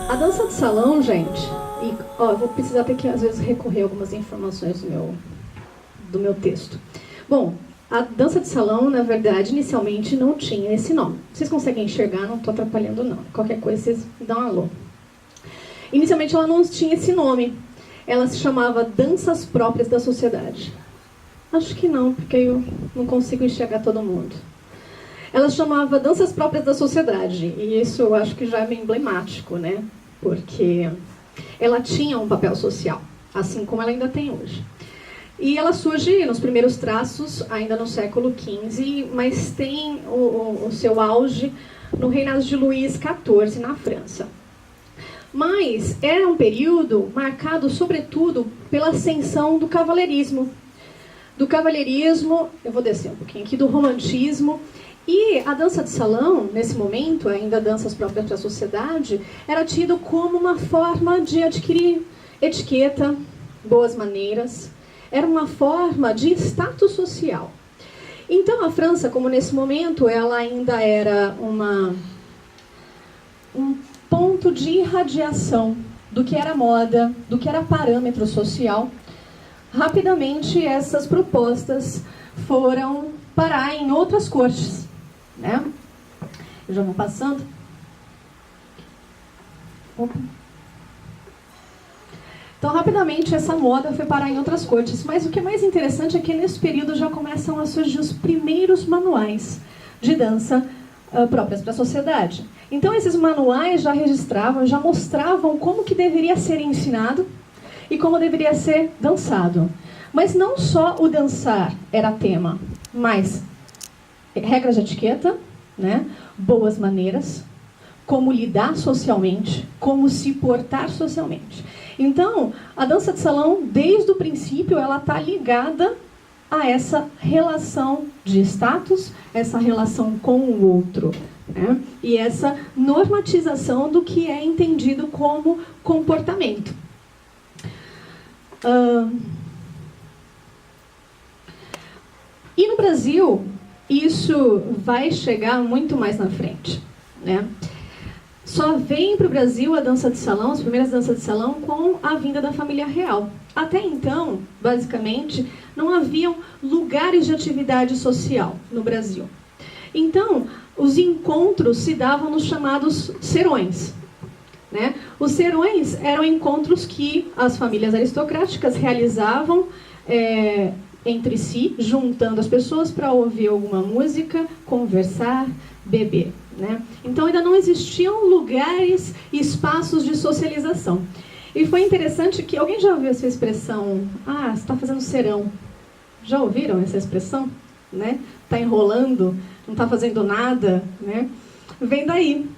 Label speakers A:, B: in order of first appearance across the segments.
A: A dança de salão, gente, e eu vou precisar ter que às vezes recorrer a algumas informações do meu texto. Bom, a dança de salão, na verdade, inicialmente não tinha esse nome. Vocês conseguem enxergar? Não estou atrapalhando, não. Qualquer coisa, vocês dão um alô. Inicialmente ela não tinha esse nome. Ela se chamava Danças Próprias da Sociedade. Acho que não, porque eu não consigo enxergar todo mundo. Ela se chamava Danças Próprias da Sociedade. E isso eu acho que já é bem emblemático, né? Porque ela tinha um papel social, assim como ela ainda tem hoje. E ela surge nos primeiros traços, ainda no século XV, mas tem o seu auge no reinado de Luís XIV, na França. Mas era um período marcado, sobretudo, pela ascensão do cavalheirismo. Do cavalheirismo, eu vou descer um pouquinho aqui, do romantismo. E a dança de salão, nesse momento, ainda danças próprias para a sociedade, era tido como uma forma de adquirir etiqueta, boas maneiras. Era uma forma de status social. Então a França, como nesse momento, ela ainda era um ponto de irradiação do que era moda, do que era parâmetro social, rapidamente essas propostas foram parar em outras cortes. Né? Eu já vou passando. Opa. Então, rapidamente, essa moda foi parar em outras cortes. Mas o que é mais interessante é que nesse período já começam a surgir os primeiros manuais de dança próprias para a sociedade. Então, esses manuais já registravam, já mostravam como que deveria ser ensinado e como deveria ser dançado. Mas não só o dançar era tema, mas regras de etiqueta, né? Boas maneiras, como lidar socialmente, como se portar socialmente. Então, a dança de salão, desde o princípio, ela está ligada a essa relação de status, essa relação com o outro, né? E essa normatização do que é entendido como comportamento. E no Brasil, isso vai chegar muito mais na frente, né? Só vem para o Brasil a dança de salão, as primeiras danças de salão, com a vinda da família real. Até então, basicamente, não haviam lugares de atividade social no Brasil. Então, os encontros se davam nos chamados serões, né? Os serões eram encontros que as famílias aristocráticas realizavam entre si, juntando as pessoas para ouvir alguma música, conversar, beber, né? Então ainda não existiam lugares e espaços de socialização. E foi interessante que... Alguém já ouviu essa expressão? Ah, você está fazendo serão. Já ouviram essa expressão? Né? Está enrolando, não está fazendo nada, né? Vem daí.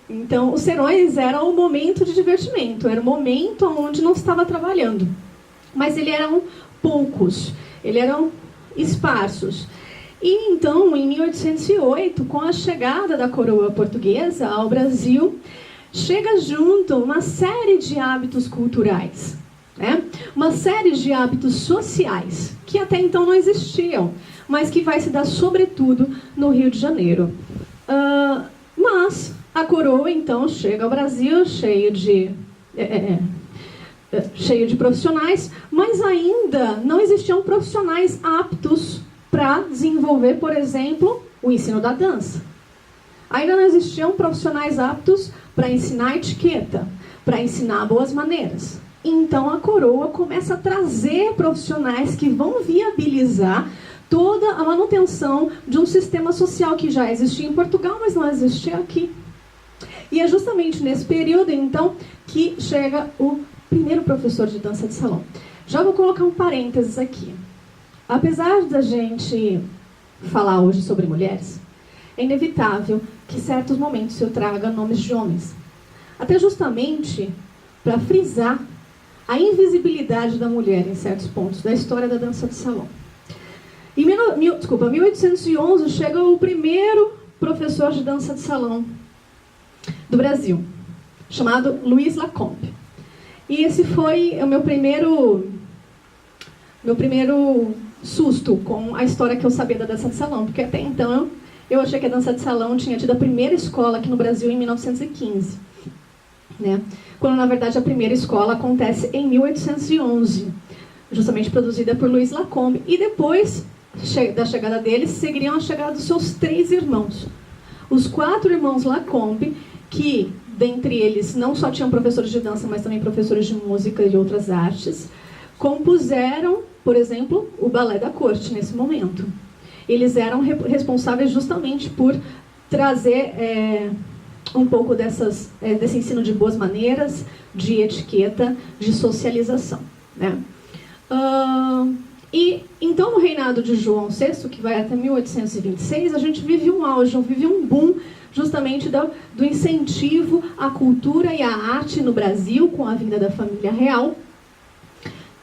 A: Então, os serões eram o momento de divertimento, era o momento onde não estava trabalhando. Mas eles eram poucos, eles eram esparsos. E então, em 1808, com a chegada da coroa portuguesa ao Brasil, chega junto uma série de hábitos culturais, né? Uma série de hábitos sociais, que até então não existiam, mas que vai se dar sobretudo no Rio de Janeiro. Mas a coroa, então, chega ao Brasil cheio de profissionais, mas ainda não existiam profissionais aptos para desenvolver, por exemplo, o ensino da dança. Ainda não existiam profissionais aptos para ensinar etiqueta, para ensinar boas maneiras. Então a coroa começa a trazer profissionais que vão viabilizar toda a manutenção de um sistema social que já existia em Portugal, mas não existia aqui. E é justamente nesse período, então, que chega o primeiro professor de dança de salão. Já vou colocar um parênteses aqui. Apesar da gente falar hoje sobre mulheres, é inevitável que em certos momentos eu traga nomes de homens. Até justamente para frisar a invisibilidade da mulher em certos pontos da história da dança de salão. Em 1811 chega o primeiro professor de dança de salão do Brasil, chamado Louis Lacombe. E esse foi o meu primeiro susto com a história que eu sabia da dança de salão, porque até então eu achei que a dança de salão tinha tido a primeira escola aqui no Brasil em 1915. né? Quando, na verdade, a primeira escola acontece em 1811, justamente produzida por Louis Lacombe. E depois da chegada deles, seguiriam a chegada dos seus 3 irmãos. Os 4 irmãos Lacombe, que, dentre eles, não só tinham professores de dança, mas também professores de música e outras artes, compuseram, por exemplo, o balé da corte nesse momento. Eles eram responsáveis justamente por trazer um pouco desse ensino de boas maneiras, de etiqueta, de socialização, né? E então, no reinado de João VI, que vai até 1826, a gente vive um auge, vive um boom justamente do incentivo à cultura e à arte no Brasil, com a vinda da família real.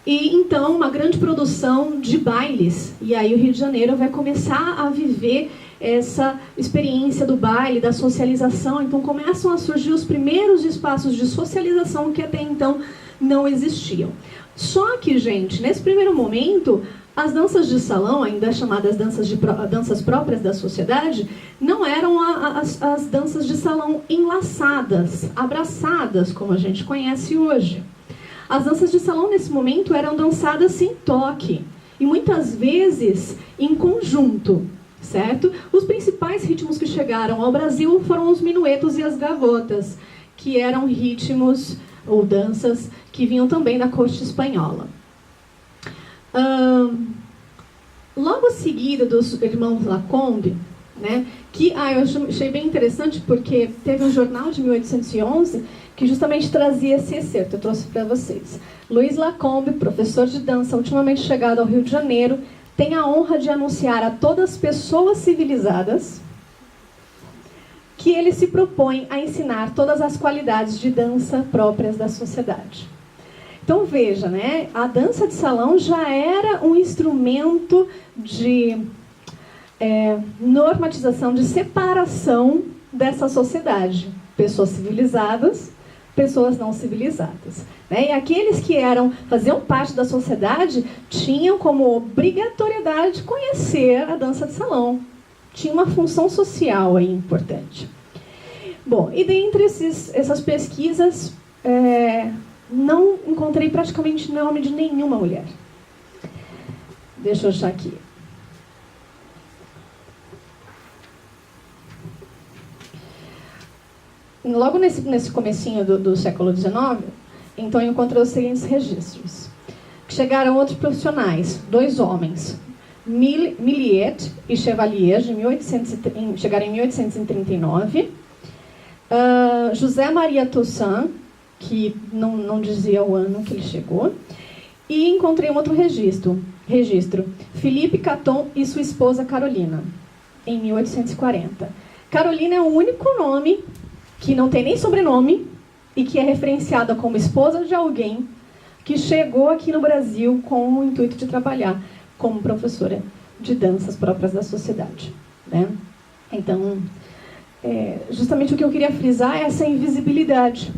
A: E então, uma grande produção de bailes. E aí o Rio de Janeiro vai começar a viver essa experiência do baile, da socialização. Então começam a surgir os primeiros espaços de socialização que até então não existiam. Só que, gente, nesse primeiro momento, as danças de salão, ainda chamadas danças próprias da sociedade, não eram as danças de salão enlaçadas, abraçadas, como a gente conhece hoje. As danças de salão, nesse momento, eram dançadas sem toque, e muitas vezes em conjunto, certo? Os principais ritmos que chegaram ao Brasil foram os minuetos e as gavotas, que eram ritmos ou danças que vinham também da corte espanhola. Logo seguida dos irmãos Lacombe, né, que eu achei bem interessante porque teve um jornal de 1811 que justamente trazia esse excerto, eu trouxe para vocês. Louis Lacombe, professor de dança, ultimamente chegado ao Rio de Janeiro, tem a honra de anunciar a todas as pessoas civilizadas que ele se propõe a ensinar todas as qualidades de dança próprias da sociedade. Então veja, né, a dança de salão já era um instrumento de normatização, de separação dessa sociedade. Pessoas civilizadas, pessoas não civilizadas, né? E aqueles que faziam parte da sociedade tinham como obrigatoriedade conhecer a dança de salão. Tinha uma função social aí importante. Bom, e dentre essas pesquisas, não encontrei praticamente nome de nenhuma mulher. Deixa eu achar aqui. Logo nesse comecinho do século XIX, então eu encontrei os seguintes registros. Chegaram outros profissionais, 2 homens, Milliet e Chevalier, chegaram em 1839. José Maria Toussaint, que não dizia o ano que ele chegou. E encontrei um outro registro. Philippe Caton e sua esposa Carolina, em 1840. Carolina é o único nome que não tem nem sobrenome e que é referenciada como esposa de alguém que chegou aqui no Brasil com o intuito de trabalhar como professora de danças próprias da sociedade, né? Então, justamente o que eu queria frisar é essa invisibilidade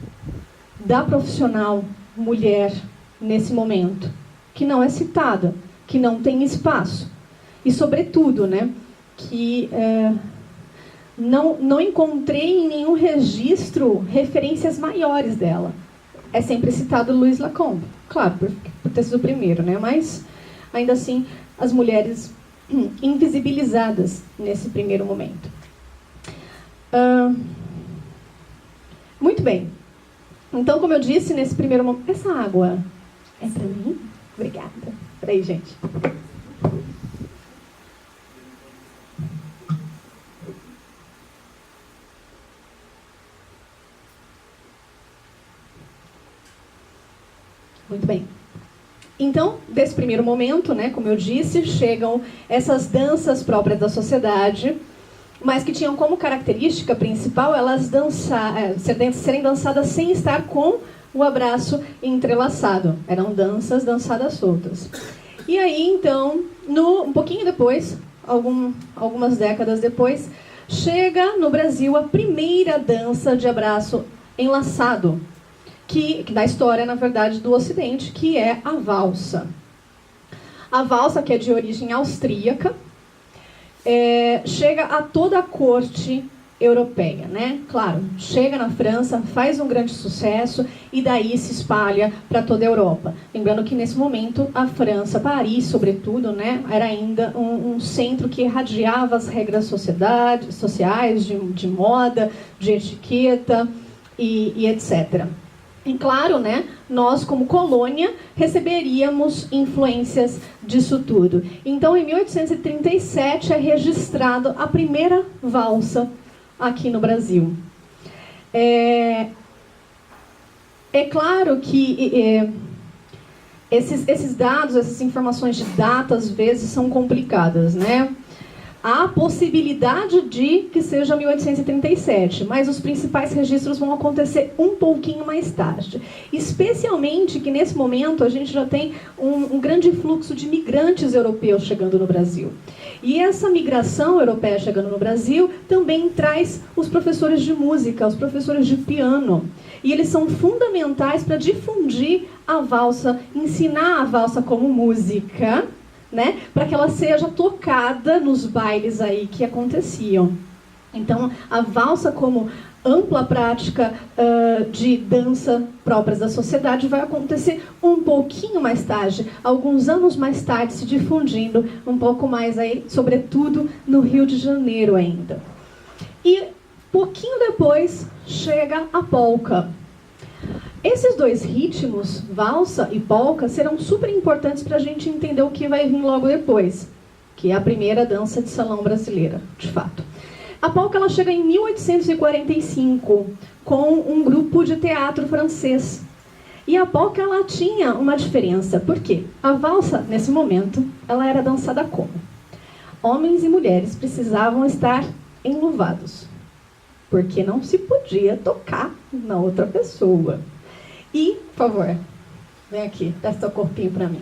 A: da profissional mulher nesse momento, que não é citada, que não tem espaço. E, sobretudo, né, que não encontrei em nenhum registro referências maiores dela. É sempre citado Louis Lacombe, claro, por ter sido o primeiro, né, mas, ainda assim, as mulheres invisibilizadas nesse primeiro momento. Muito bem. Então, como eu disse, nesse primeiro momento... Essa água é para mim? Obrigada. Peraí, gente. Muito bem. Então, desse primeiro momento, né, como eu disse, chegam essas danças próprias da sociedade, mas que tinham como característica principal elas serem dançadas sem estar com o abraço entrelaçado. Eram danças dançadas soltas. E aí, então, um pouquinho depois, algumas décadas depois, chega no Brasil a primeira dança de abraço enlaçado, que da história, na verdade, do Ocidente, que é a valsa. A valsa, que é de origem austríaca, chega a toda a corte europeia, né? Claro, chega na França, faz um grande sucesso e daí se espalha para toda a Europa. Lembrando que nesse momento a França, Paris, sobretudo, né, era ainda um centro que irradiava as regras sociais, de moda, de etiqueta e etc. E claro, né, nós como colônia receberíamos influências disso tudo. Então, em 1837 é registrado a primeira valsa aqui no Brasil. É claro que esses dados, essas informações de data, às vezes, são complicadas, né? Há a possibilidade de que seja 1837, mas os principais registros vão acontecer um pouquinho mais tarde. Especialmente que, nesse momento, a gente já tem um grande fluxo de migrantes europeus chegando no Brasil. E essa migração europeia chegando no Brasil também traz os professores de música, os professores de piano. E eles são fundamentais para difundir a valsa, ensinar a valsa como música, né, para que ela seja tocada nos bailes aí que aconteciam. Então, a valsa como ampla prática de dança próprias da sociedade vai acontecer um pouquinho mais tarde, alguns anos mais tarde, se difundindo um pouco mais aí, sobretudo no Rio de Janeiro ainda. E pouquinho depois chega a polca. Esses dois ritmos, valsa e polca, serão super importantes para a gente entender o que vai vir logo depois, que é a primeira dança de salão brasileira, de fato. A polca ela chega em 1845, com um grupo de teatro francês. E a polca ela tinha uma diferença, por quê? A valsa, nesse momento, ela era dançada como? Homens e mulheres precisavam estar enluvados, porque não se podia tocar na outra pessoa. E, por favor, vem aqui, dá seu corpinho para mim.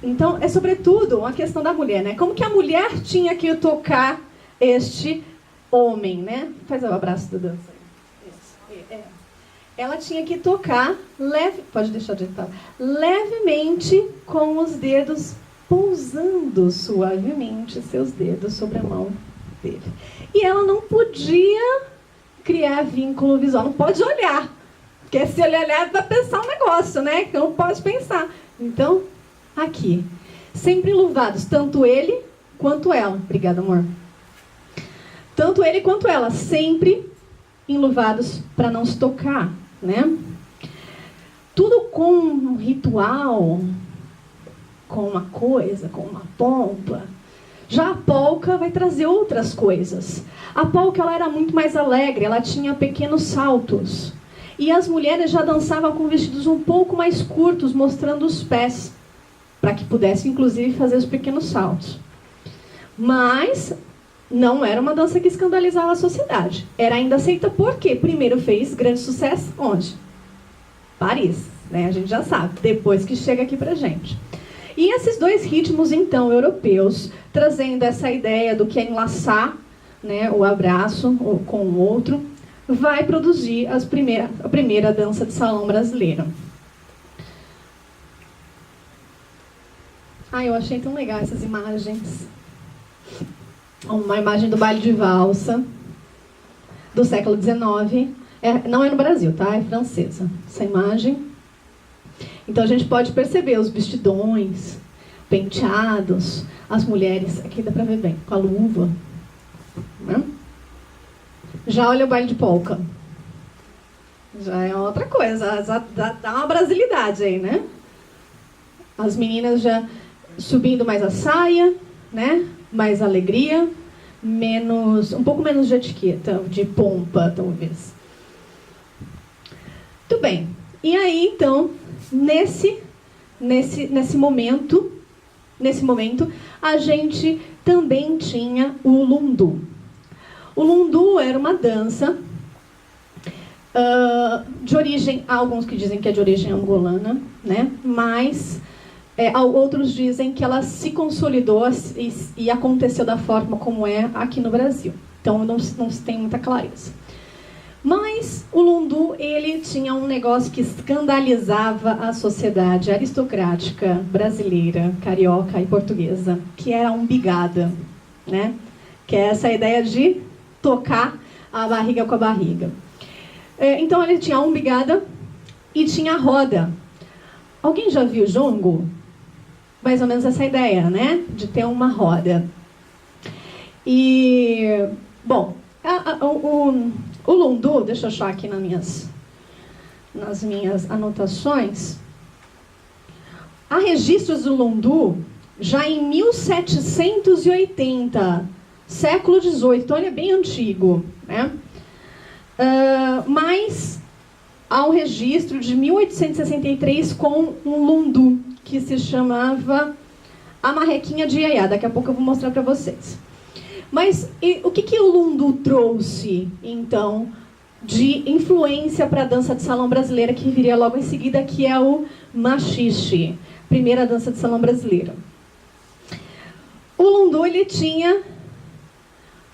A: Então, é sobretudo uma questão da mulher, né? Como que a mulher tinha que tocar este homem, né? Faz o abraço do dança. Ela tinha que tocar pode deixar de estar, levemente com os dedos pousando suavemente seus dedos sobre a mão dele. E ela não podia criar vínculo visual, não pode olhar, porque se ele olhar vai pensar um negócio, né, que não pode pensar. Então, aqui, sempre enluvados, tanto ele quanto ela. Obrigada, amor. Tanto ele quanto ela, sempre enluvados para não se tocar, né? Tudo com um ritual, com uma coisa, com uma pompa. Já a polca vai trazer outras coisas. A polca ela era muito mais alegre, ela tinha pequenos saltos. E as mulheres já dançavam com vestidos um pouco mais curtos, mostrando os pés, para que pudessem, inclusive, fazer os pequenos saltos. Mas não era uma dança que escandalizava a sociedade. Era ainda aceita porque, primeiro, fez grande sucesso onde? Paris, né? A gente já sabe, depois que chega aqui pra gente. E esses dois ritmos, então, europeus, trazendo essa ideia do que é enlaçar, né, o abraço com o outro, vai produzir a primeira dança de salão brasileira. Eu achei tão legal essas imagens. Uma imagem do baile de valsa, do século XIX. Não é no Brasil, tá? É francesa, essa imagem. Então a gente pode perceber os vestidões, penteados, as mulheres, aqui dá pra ver bem, com a luva. Né? Já olha o baile de polca. Já é outra coisa, já dá uma brasilidade aí, né? As meninas já subindo mais a saia, né? Mais alegria, um pouco menos de etiqueta, de pompa, talvez. Muito bem. E aí, então, nesse momento, a gente também tinha o lundu. O lundu era uma dança de origem, há alguns que dizem que é de origem angolana, né? Mas outros dizem que ela se consolidou e aconteceu da forma como é aqui no Brasil. Então não se tem muita clareza. Mas o lundu, ele tinha um negócio que escandalizava a sociedade aristocrática brasileira, carioca e portuguesa, que era a umbigada, né? que é essa ideia de tocar a barriga com a barriga. Então ele tinha a umbigada e tinha a roda. Alguém já viu jongo? Mais ou menos essa ideia, né? De ter uma roda. E, bom, o lundu, deixa eu achar aqui nas minhas anotações. Há registros do lundu já em 1780, século XVIII, então ele é bem antigo, né? Mas há um registro de 1863 com um lundu, que se chamava a marrequinha de Iaiá. Daqui a pouco eu vou mostrar para vocês. Mas o que o lundu trouxe, então, de influência para a dança de salão brasileira, que viria logo em seguida, que é o machixe, primeira dança de salão brasileira? O lundu, ele tinha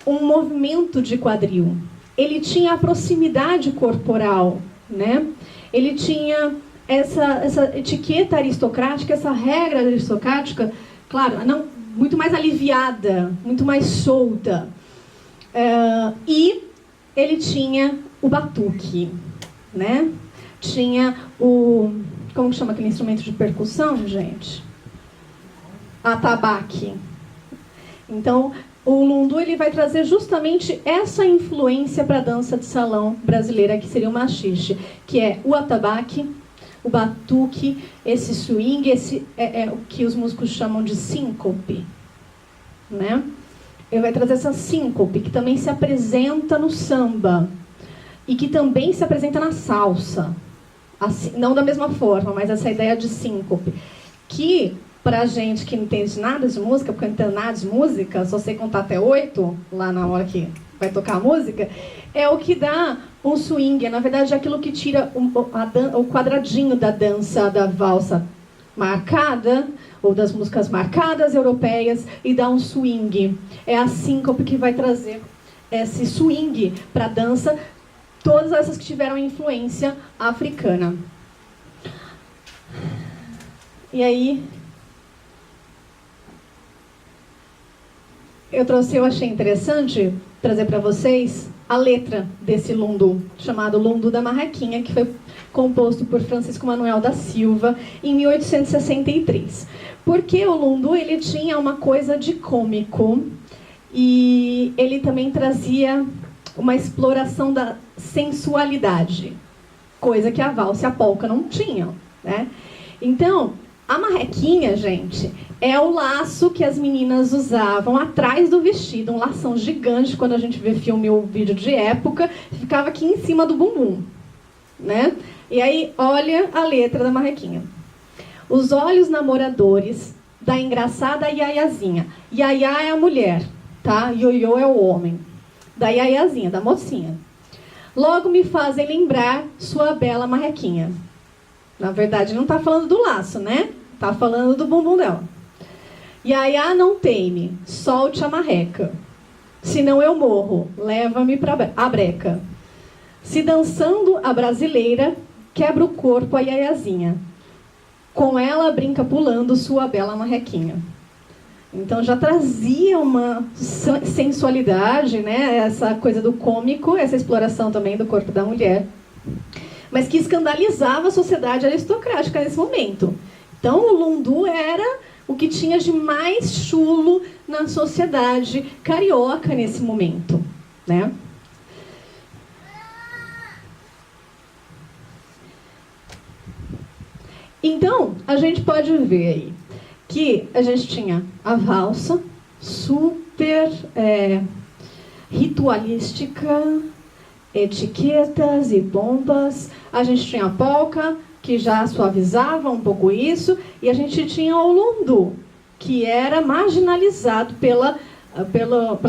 A: um movimento de quadril, ele tinha a proximidade corporal, né? Ele tinha essa etiqueta aristocrática, essa regra aristocrática, claro, não, muito mais aliviada, muito mais solta. E ele tinha o batuque, né? Tinha como que chama aquele instrumento de percussão, gente? Atabaque. Então, o lundu, ele vai trazer justamente essa influência para a dança de salão brasileira, que seria o machixe, que é o atabaque, o batuque, esse swing, esse é o que os músicos chamam de síncope, né? Ele vai trazer essa síncope, que também se apresenta no samba e que também se apresenta na salsa. Assim, não da mesma forma, mas essa ideia de síncope, que pra gente que não entende nada de música, porque eu não entendo nada de música, só sei contar até 8, lá na hora que vai tocar a música, é o que dá um swing. Na verdade, é aquilo que tira o quadradinho da dança, da valsa marcada, ou das músicas marcadas europeias, e dá um swing. É a síncope que vai trazer esse swing para a dança, todas essas que tiveram influência africana. E aí, eu achei interessante trazer para vocês a letra desse lundu, chamado Lundu da Marrequinha, que foi composto por Francisco Manuel da Silva em 1863. Porque o lundu, ele tinha uma coisa de cômico e ele também trazia uma exploração da sensualidade, coisa que a valsa e a polca não tinham, né? Então, a marrequinha, gente, é o laço que as meninas usavam atrás do vestido, um lação gigante, quando a gente vê filme ou vídeo de época, ficava aqui em cima do bumbum, né? E aí, olha a letra da marrequinha. Os olhos namoradores da engraçada Iaiazinha. Iaiá é a mulher, tá? Ioiô é o homem. Da Iaiazinha, da mocinha. Logo me fazem lembrar sua bela marrequinha. Na verdade, não está falando do laço, né? Está falando do bumbum dela. Iaiá, não teme, solte a marreca. Senão eu morro, leva-me para a breca. Se dançando a brasileira, quebra o corpo a Iaiazinha. Com ela brinca pulando sua bela marrequinha. Então já trazia uma sensualidade, né? Essa coisa do cômico, essa exploração também do corpo da mulher, mas que escandalizava a sociedade aristocrática nesse momento. Então o lundu era o que tinha de mais chulo na sociedade carioca nesse momento, né? Então, a gente pode ver aí que a gente tinha a valsa, super ritualística, etiquetas e bombas. A gente tinha a polca, que já suavizava um pouco isso, e a gente tinha o lundu, que era marginalizado pela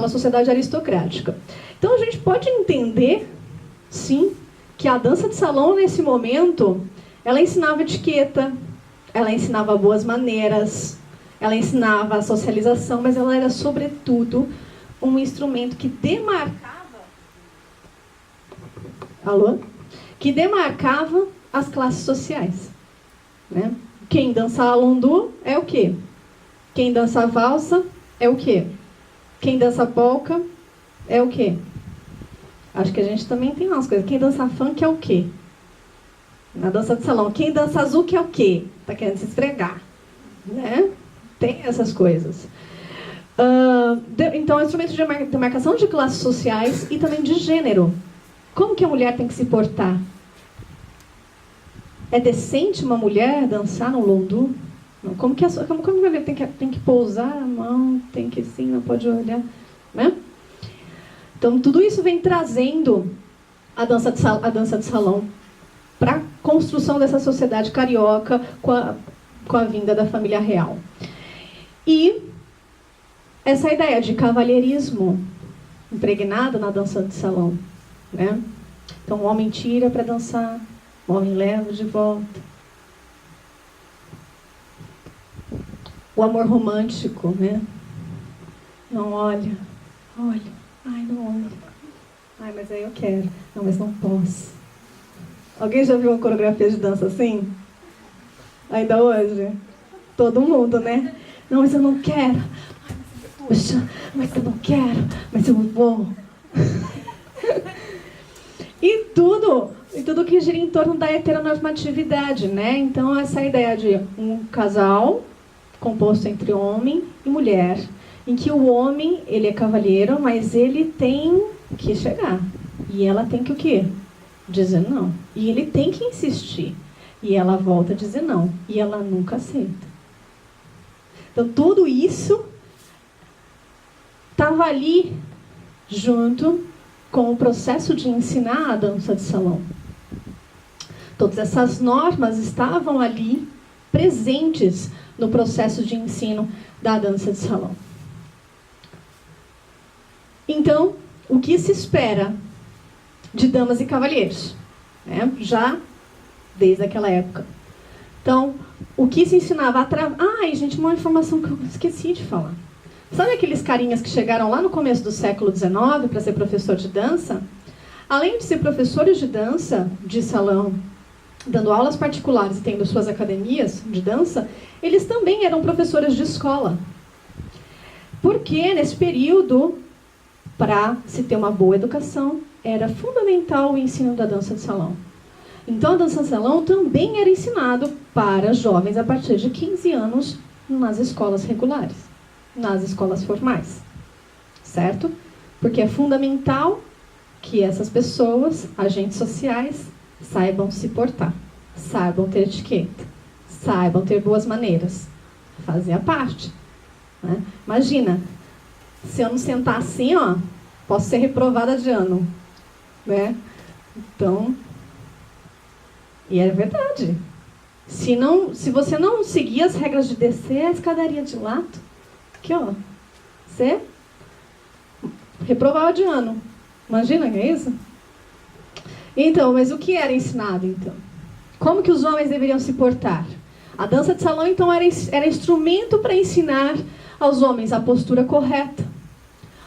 A: sociedade aristocrática. Então, a gente pode entender, sim, que a dança de salão, nesse momento, ela ensinava etiqueta, ela ensinava boas maneiras, ela ensinava a socialização, mas ela era, sobretudo, um instrumento que demarcava... Alô? Que demarcava as classes sociais, né? Quem dança lundu é o quê? Quem dança valsa é o quê? Quem dança polca é o quê? Acho que a gente também tem umas coisas. Quem dança funk é o quê? Na dança de salão. Quem dança azul que é o quê? Tá querendo se esfregar, né? Tem essas coisas. Então, instrumentos de demarcação de classes sociais e também de gênero. Como que a mulher tem que se portar? É decente uma mulher dançar no lundu? Como que a mulher tem que pousar a mão, tem que sim, não pode olhar, né? Então, tudo isso vem trazendo a dança de salão para a construção dessa sociedade carioca com a vinda da família real. E essa ideia de cavalheirismo impregnada na dança de salão, né? Então, o homem tira para dançar, o homem leva de volta. O amor romântico, né? Não olha, ai, não olha. Ai, mas aí eu quero. Não, mas não posso. Alguém já viu uma coreografia de dança assim? Ainda hoje? Todo mundo, né? Não, mas eu não quero. Ai, poxa, mas eu não quero. Mas eu vou. E tudo que gira em torno da heteronormatividade, né? Então, essa ideia de um casal composto entre homem e mulher, em que o homem, ele é cavalheiro, mas ele tem que chegar. E ela tem que o quê? Dizer não. E ele tem que insistir. E ela volta a dizer não. E ela nunca aceita. Então, tudo isso estava ali junto com o processo de ensinar a dança de salão. Todas essas normas estavam ali presentes no processo de ensino da dança de salão. Então, o que se espera de damas e cavalheiros? Né? Já desde aquela época. Então, o que se ensinava Ai, gente, uma informação que eu esqueci de falar. Sabe aqueles carinhas que chegaram lá no começo do século XIX para ser professor de dança? Além de ser professores de dança, de salão, dando aulas particulares e tendo suas academias de dança, eles também eram professores de escola. Porque nesse período, para se ter uma boa educação, era fundamental o ensino da dança de salão. Então a dança de salão também era ensinado para jovens a partir de 15 anos nas escolas regulares, nas escolas formais. Certo? Porque é fundamental que essas pessoas, agentes sociais, saibam se portar, saibam ter etiqueta, saibam ter boas maneiras. Fazia parte. Né? Imagina, se eu não sentar assim, ó, posso ser reprovada de ano. Né? Então, e é verdade. Se você não seguir as regras de descer a escadaria de lado, aqui, ó, você reprovava de ano. Imagina que é isso? Então, mas o que era ensinado, então? Como que os homens deveriam se portar? A dança de salão, então, era instrumento para ensinar aos homens a postura correta,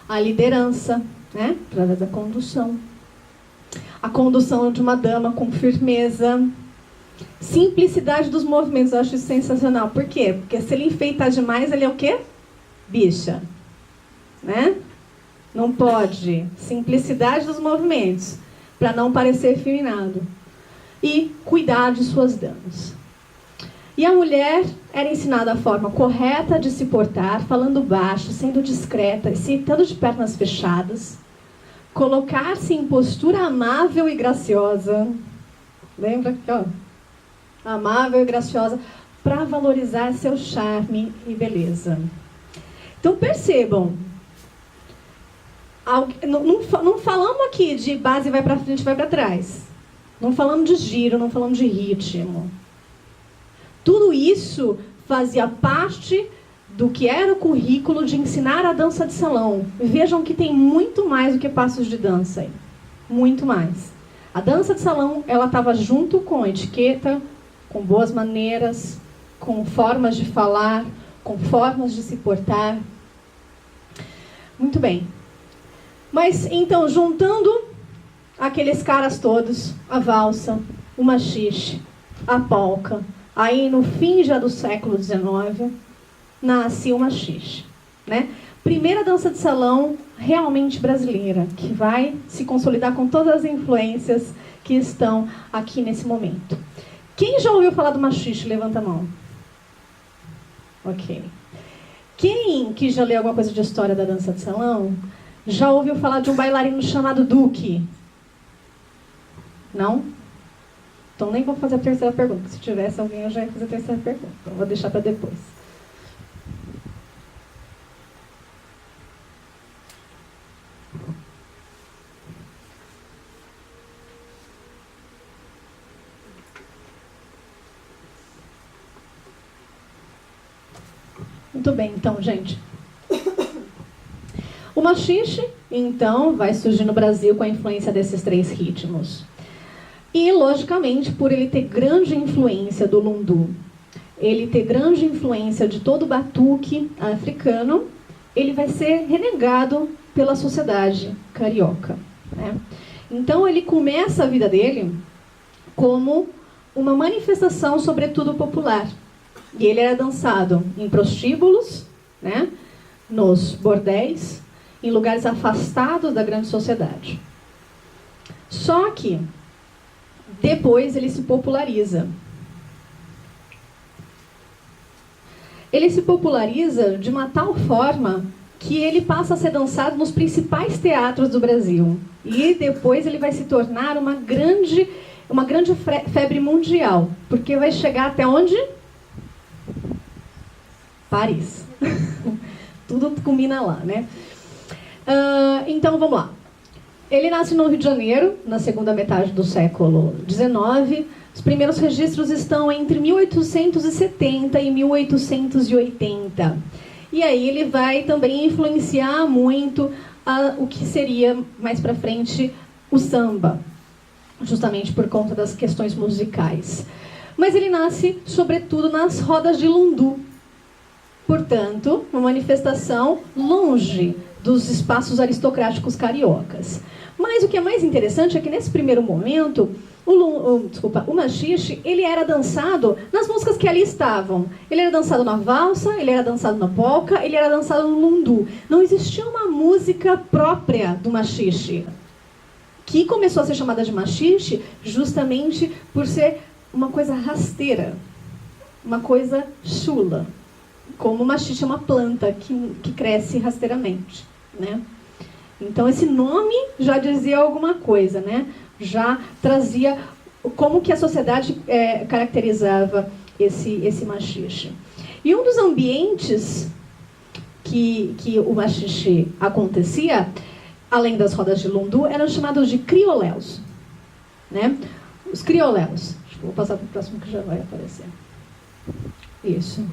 A: a liderança, né? Através da condução. A condução de uma dama com firmeza, simplicidade dos movimentos. Eu acho isso sensacional. Por quê? Porque se ele enfeitar demais, ele é o quê? Bicha. Né? Não pode. Simplicidade dos movimentos, para não parecer efeminado. E cuidar de suas damas. E a mulher era ensinada a forma correta de se portar, falando baixo, sendo discreta, sentando de pernas fechadas, colocar-se em postura amável e graciosa. Lembra aqui, ó? Amável e graciosa, para valorizar seu charme e beleza. Então percebam, não falamos aqui de base vai para frente, vai para trás. Não falamos de giro, não falamos de ritmo. Tudo isso fazia parte do que era o currículo de ensinar a dança de salão. Vejam que tem muito mais do que passos de dança aí. Muito mais. A dança de salão, ela estava junto com etiqueta, com boas maneiras, com formas de falar, com formas de se portar. Muito bem. Mas, então, juntando aqueles caras todos, a valsa, o machixe, a polca, aí no fim já do século XIX, nasce o machixe, né? primeira dança de salão realmente brasileira, que vai se consolidar com todas as influências que estão aqui nesse momento. Quem já ouviu falar do machixe? Levanta a mão. Ok. Quem que já leu alguma coisa de história da dança de salão, já ouviu falar de um bailarino chamado Duque? Não? Então nem vou fazer a terceira pergunta. Se tivesse alguém, eu já ia fazer a terceira pergunta. Então vou deixar para depois. Muito bem, então, gente. O machixe, então, vai surgir no Brasil com a influência desses três ritmos. E, logicamente, por ele ter grande influência do lundu, ele ter grande influência de todo o batuque africano, ele vai ser renegado pela sociedade carioca, né? Então, ele começa a vida dele como uma manifestação, sobretudo popular. E ele era dançado em prostíbulos, né, nos bordéis, em lugares afastados da grande sociedade. Só que, depois ele se populariza. Ele se populariza de uma tal forma que ele passa a ser dançado nos principais teatros do Brasil. E depois ele vai se tornar uma grande febre mundial. Porque vai chegar até onde? Paris. Tudo culmina lá, né? Então, vamos lá. Ele nasce no Rio de Janeiro, na segunda metade do século XIX. Os primeiros registros estão entre 1870 e 1880. E aí ele vai também influenciar muito o que seria, mais para frente, o samba. Justamente por conta das questões musicais. Mas ele nasce, sobretudo, nas rodas de lundu. Portanto, uma manifestação longe dos espaços aristocráticos cariocas. Mas o que é mais interessante é que, nesse primeiro momento, o machixe, ele era dançado nas músicas que ali estavam. Ele era dançado na valsa, ele era dançado na polca, ele era dançado no lundu. Não existia uma música própria do machixe, que começou a ser chamada de machixe justamente por ser uma coisa rasteira, uma coisa chula. Como o machixe é uma planta que cresce rasteiramente, né? Então, esse nome já dizia alguma coisa, né? Já trazia como que a sociedade caracterizava esse machixe. E um dos ambientes que o machixe acontecia, além das rodas de lundu, eram chamados de crioléus, né? Os crioléus. Vou passar para o próximo que já vai aparecer. Isso.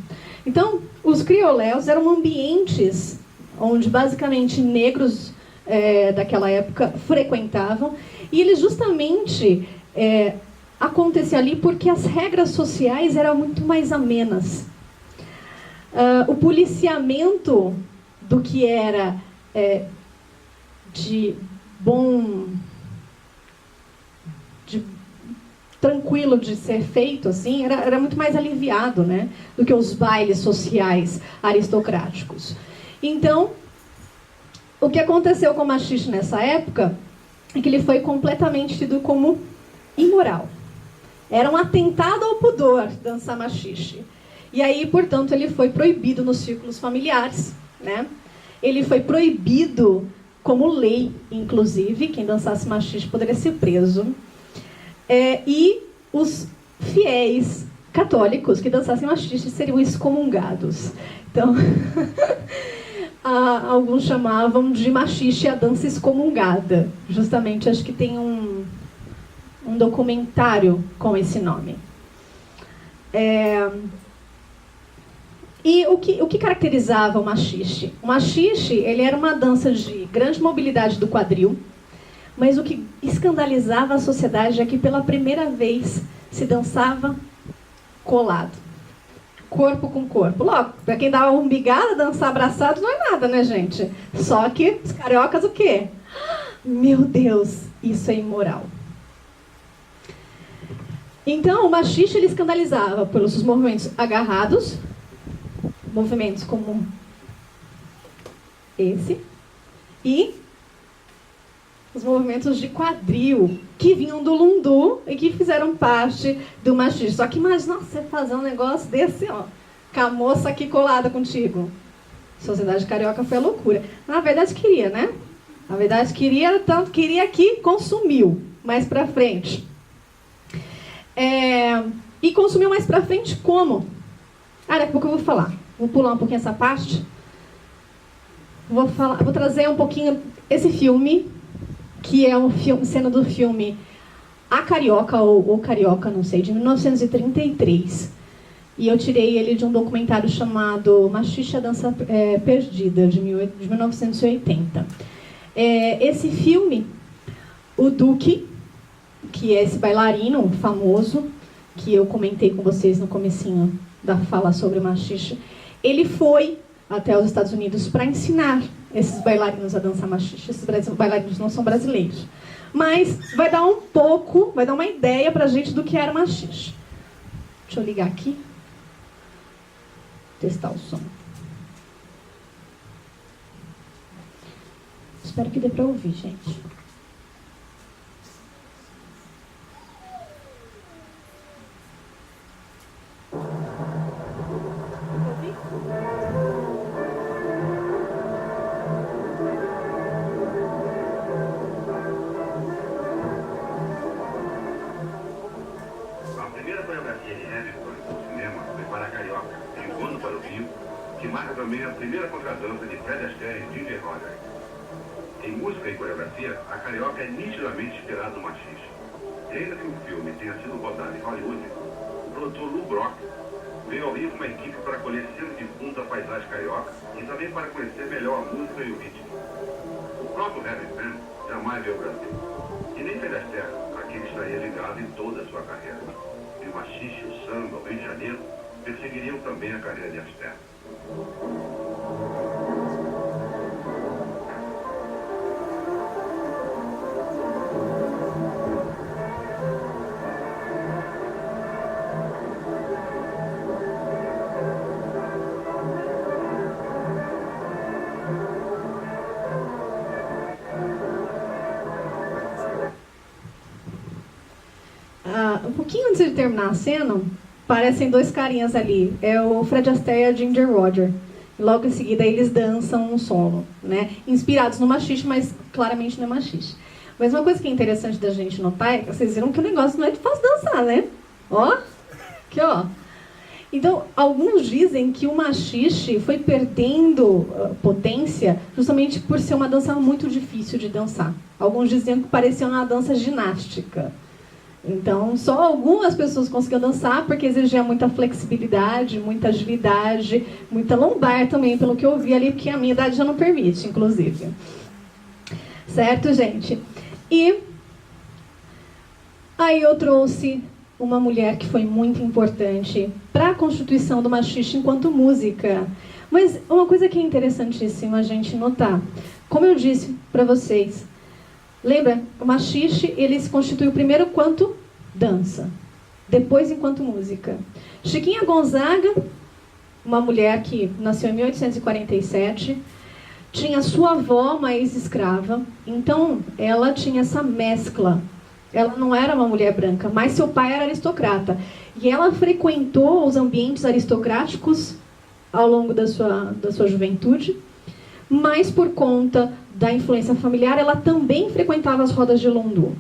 A: Então, os crioléus eram ambientes onde basicamente negros daquela época frequentavam, e eles justamente aconteciam ali porque as regras sociais eram muito mais amenas. O policiamento do que era tranquilo de ser feito, assim, era muito mais aliviado, né, do que os bailes sociais aristocráticos. Então, o que aconteceu com o machixe nessa época é que ele foi completamente tido como imoral. Era um atentado ao pudor dançar machixe. E aí, portanto, ele foi proibido nos círculos familiares, né? Ele foi proibido como lei, inclusive, quem dançasse machixe poderia ser preso. E os fiéis católicos que dançassem machixe seriam excomungados. Então, alguns chamavam de machixe a dança excomungada. Justamente, acho que tem um documentário com esse nome. E o que caracterizava o machixe? O machixe, ele era uma dança de grande mobilidade do quadril, mas o que escandalizava a sociedade é que pela primeira vez se dançava colado. Corpo com corpo. Logo, para quem dava umbigada, dançar abraçado não é nada, né, gente? Só que os cariocas o quê? Meu Deus, isso é imoral. Então, o machixe ele escandalizava pelos movimentos agarrados, movimentos como esse, e os movimentos de quadril, que vinham do lundu e que fizeram parte do machixe. Só que imagina você fazer um negócio desse, ó, com a moça aqui colada contigo. Sociedade Carioca foi a loucura. Na verdade queria, né? Na verdade queria, tanto queria que consumiu mais pra frente. E consumiu mais pra frente como? Daqui a pouco eu vou falar. Vou pular um pouquinho essa parte. Vou trazer um pouquinho esse filme, que é um filme, cena do filme A Carioca, ou Carioca, não sei, de 1933. E eu tirei ele de um documentário chamado Machixe, a Dança Perdida, de 1980. Esse filme, o Duque, que é esse bailarino famoso, que eu comentei com vocês no comecinho da fala sobre o machixe, ele foi até os Estados Unidos para ensinar esses bailarinos a dançar machixe. Esses bailarinos não são brasileiros. Mas vai dar uma ideia pra gente do que era machixe. Deixa eu ligar aqui. Testar o som. Espero que dê para ouvir, gente.
B: A primeira coreografia de Hamilton no cinema foi para a Carioca, em um ano para o Rio, que marca também a primeira contradança de Fred Astaire e Ginger Rogers. Em música e coreografia, a Carioca é nitidamente inspirada no machixe. E ainda que o filme tenha sido rodado em Hollywood, o produtor Lou Brock veio ao Rio com uma equipe para conhecer de fundo a paisagem carioca e também para conhecer melhor a música e o ritmo. O próprio Hamilton jamais veio ao Brasil. E nem Fred Astaire, a quem estaria ligado em toda a sua carreira. E o machixe, o samba, o Rio de Janeiro, perseguiriam também a carreira de Astaire.
A: Um pouquinho antes de terminar a cena, parecem dois carinhas ali. É o Fred Astaire e a Ginger Rogers. E logo em seguida eles dançam um solo, né? Inspirados no machixe, mas claramente não é machixe. Mas uma coisa que é interessante da gente notar é que vocês viram que o negócio não é de fácil dançar, né? Ó, aqui ó. Então, alguns dizem que o machixe foi perdendo potência justamente por ser uma dança muito difícil de dançar. Alguns diziam que parecia uma dança ginástica. Então, só algumas pessoas conseguiam dançar porque exigia muita flexibilidade, muita agilidade, muita lombar também, pelo que eu vi ali, porque a minha idade já não permite, inclusive. Certo, gente? E aí eu trouxe uma mulher que foi muito importante para a constituição do machixe enquanto música. Mas uma coisa que é interessantíssima a gente notar, como eu disse para vocês, lembra, o machixe ele se constituiu primeiro enquanto dança, depois enquanto música. Chiquinha Gonzaga, uma mulher que nasceu em 1847, tinha sua avó, uma ex-escrava, então ela tinha essa mescla. Ela não era uma mulher branca, mas seu pai era aristocrata. E ela frequentou os ambientes aristocráticos ao longo da sua juventude, mas por conta da influência familiar, ela também frequentava as rodas de lundu.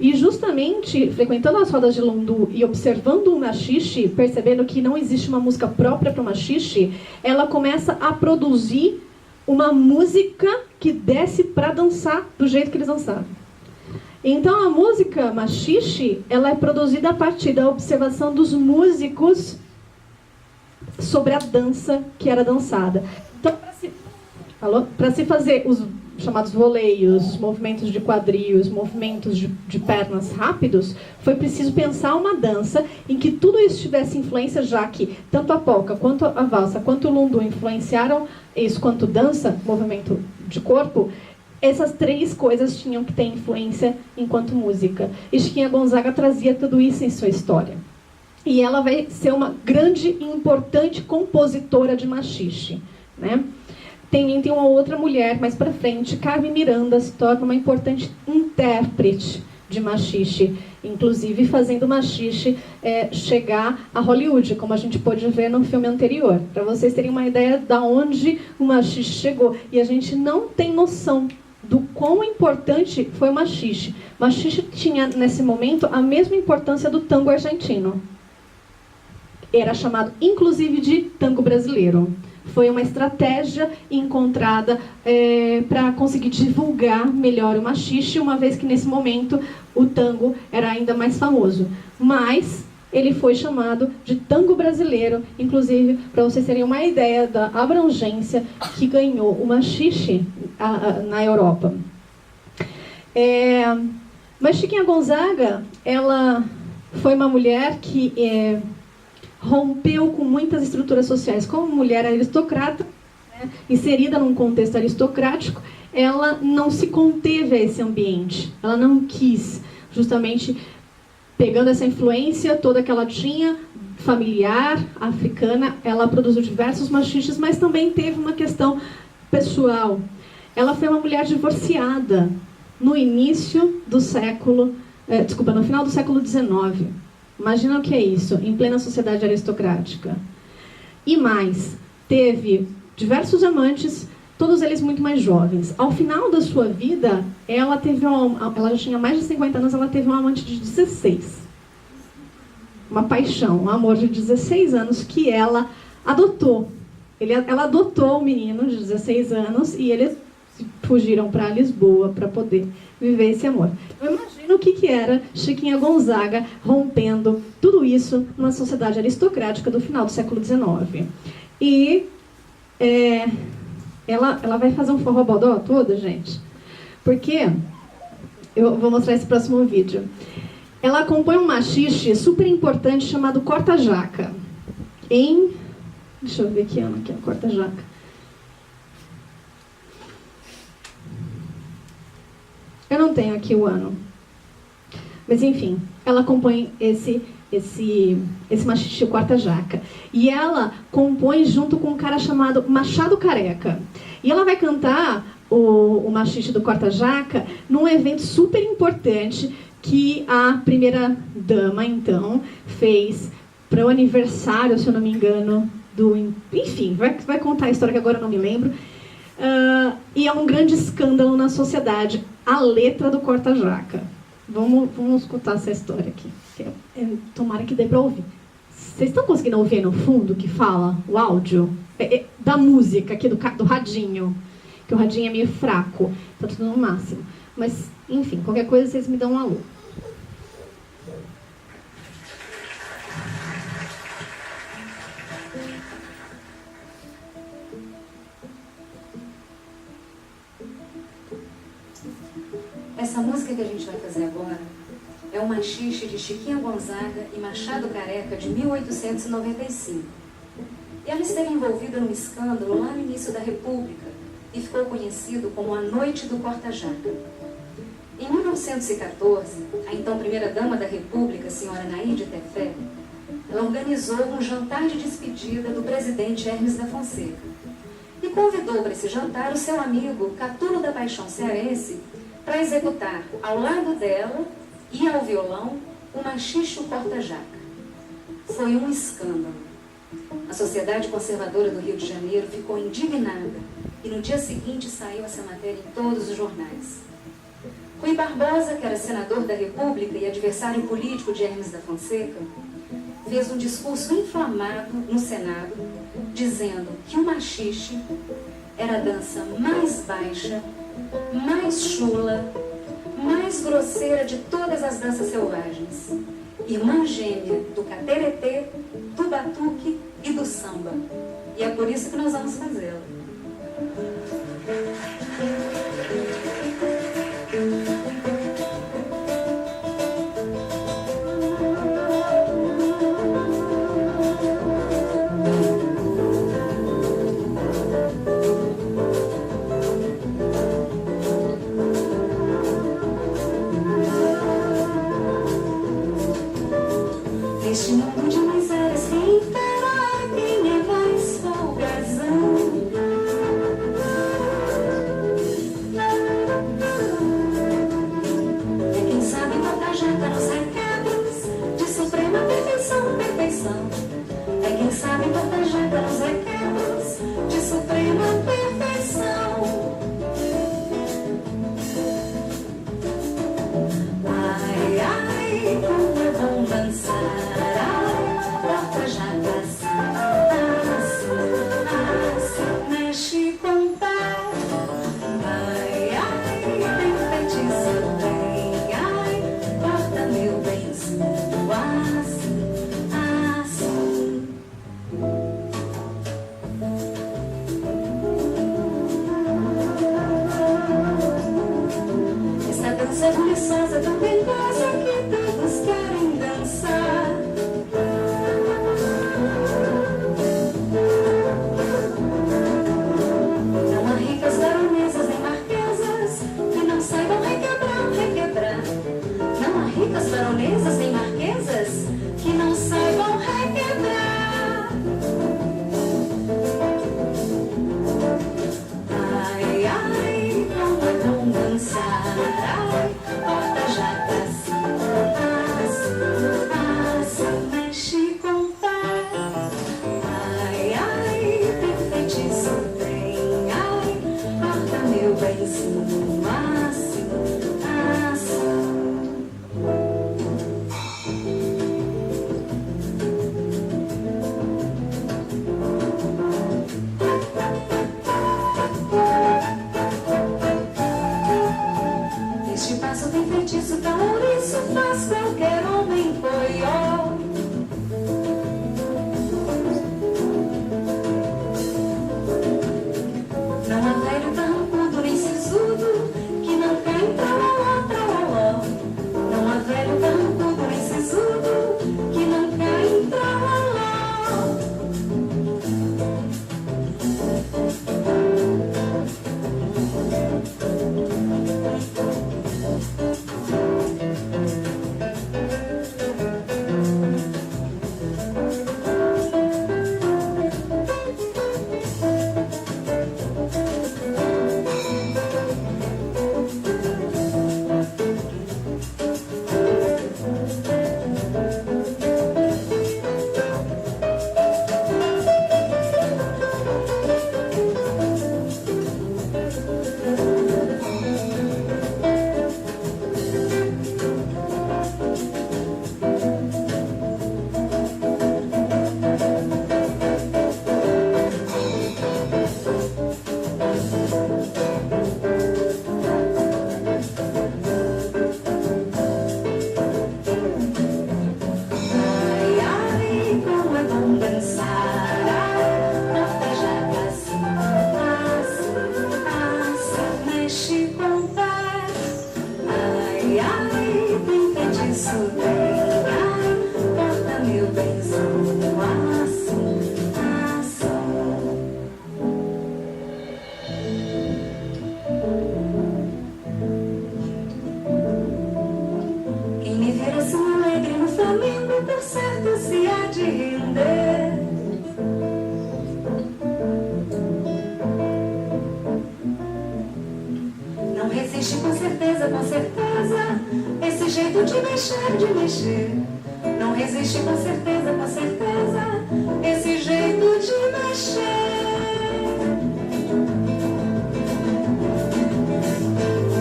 A: E justamente frequentando as rodas de lundu e observando o machixe, percebendo que não existe uma música própria para o machixe, ela começa a produzir uma música que desse para dançar do jeito que eles dançavam. Então a música machixe, ela é produzida a partir da observação dos músicos sobre a dança que era dançada. Então, para se fazer os chamados voleios, os movimentos de quadril, os movimentos de pernas rápidos, foi preciso pensar uma dança em que tudo isso tivesse influência, já que tanto a polca, quanto a valsa, quanto o lundu influenciaram isso, quanto dança, movimento de corpo. Essas três coisas tinham que ter influência enquanto música. E Chiquinha Gonzaga trazia tudo isso em sua história. E ela vai ser uma grande e importante compositora de machixe, né? tem uma outra mulher mais para frente, Carmen Miranda, se torna uma importante intérprete de machixe, inclusive fazendo o machixe chegar a Hollywood, como a gente pôde ver no filme anterior, para vocês terem uma ideia de onde o machixe chegou. E a gente não tem noção do quão importante foi o machixe. O machixe tinha, nesse momento, a mesma importância do tango argentino. Era chamado, inclusive, de tango brasileiro. Foi uma estratégia encontrada para conseguir divulgar melhor o machixe, uma vez que, nesse momento, o tango era ainda mais famoso. Mas ele foi chamado de tango brasileiro, inclusive, para vocês terem uma ideia da abrangência que ganhou o machixe na Europa. Mas Chiquinha Gonzaga, ela foi uma mulher que rompeu com muitas estruturas sociais. Como mulher aristocrata, né, inserida num contexto aristocrático, ela não se conteve a esse ambiente. Ela não quis, justamente pegando essa influência toda que ela tinha, familiar, africana, ela produziu diversos machiches, mas também teve uma questão pessoal. Ela foi uma mulher divorciada no início do século, no final do século XIX. Imagina o que é isso, em plena sociedade aristocrática. E mais, teve diversos amantes, todos eles muito mais jovens. Ao final da sua vida, ela já tinha mais de 50 anos, ela teve um amante de 16. Uma paixão, um amor de 16 anos que ela adotou. Ela adotou o menino de 16 anos e eles fugiram para Lisboa para poder viver esse amor. Eu imagino o que era Chiquinha Gonzaga rompendo tudo isso numa sociedade aristocrática do final do século XIX. E ela vai fazer um forró-bodó todo, gente. Porque, eu vou mostrar esse próximo vídeo. Ela compõe um machixe super importante chamado Corta-Jaca. Deixa eu ver que ano que é o Corta-Jaca. Eu não tenho aqui o ano. Mas, enfim, ela compõe esse machixe Corta-Jaca. E ela compõe junto com um cara chamado Machado Careca. E ela vai cantar o machixe do Corta-Jaca num evento super importante que a primeira dama, então, fez para o aniversário, se eu não me engano, enfim, vai contar a história que agora eu não me lembro. E é um grande escândalo na sociedade, a letra do Corta-Jaca. Vamos escutar essa história aqui. Tomara que dê para ouvir. Vocês estão conseguindo ouvir no fundo que fala o áudio? Da música aqui do radinho. Que o radinho é meio fraco. Tá tudo no máximo. Mas, enfim, qualquer coisa vocês me dão um alô.
C: Essa música que a gente vai fazer agora é um machixe de Chiquinha Gonzaga e Machado Careca de 1895. E ela esteve envolvida num escândalo lá no início da República e ficou conhecido como a Noite do Corta-Jaca. Em 1914, a então primeira-dama da República, a senhora Naide Tefé, ela organizou um jantar de despedida do presidente Hermes da Fonseca e convidou para esse jantar o seu amigo Catulo da Paixão Cearense para executar ao lado dela e ao violão o machixe Corta-Jaca. Foi um escândalo. A Sociedade Conservadora do Rio de Janeiro ficou indignada e no dia seguinte saiu essa matéria em todos os jornais. Rui Barbosa, que era senador da República e adversário político de Hermes da Fonseca, fez um discurso inflamado no Senado, dizendo que o machixe era a dança mais baixa, mais chula, mais grosseira de todas as danças selvagens, irmã gêmea do cateretê, do batuque e do samba. E é por isso que nós vamos fazê-la. Neste mundo de miséria, quem terá quem é mais folgazão? porta-jaca nos requebros de suprema perfeição. Ai, ai, como é bom dançar. Ai, porta-jaca assim, mexe com o pé. Ai, ai, tem feitiço, tem. Ai, porta meu benzinho assim, assim. Essa dança é buliçosa, tão perigosa que todos querem dançar. Não há ricas baronesas nem marquesas que não saibam requebrar, requebrar. Não há ricas baronesas nem marquesas que não saibam requebrar. Ai, ai, como é bom dançar. Ai, porta-jaca assim, mexe com o pé. Ai, ai, tem feitiço, tem. Ai, porta meu benzinho assim, assim. Este passo tem feitiço, tal ouriço faz qualquer homem poió. Não há velho carrancudo nem sisudo que não cai em tralaló, tralaló. Não há velho carrancudo nem sisudo que não cai em tralaló. Ai, ai, como é bom dançar. Ai, porta-jaca assim, mexe com o pé. Ai, ai, tem feitiço, tem. Ai, porta meu benzinho assim, assim. Quem me vira assim alegre no Flamengo, por certo se há de render. Não resiste com certeza, esse jeito de mexer, de mexer. Não resiste com certeza, esse jeito de mexer.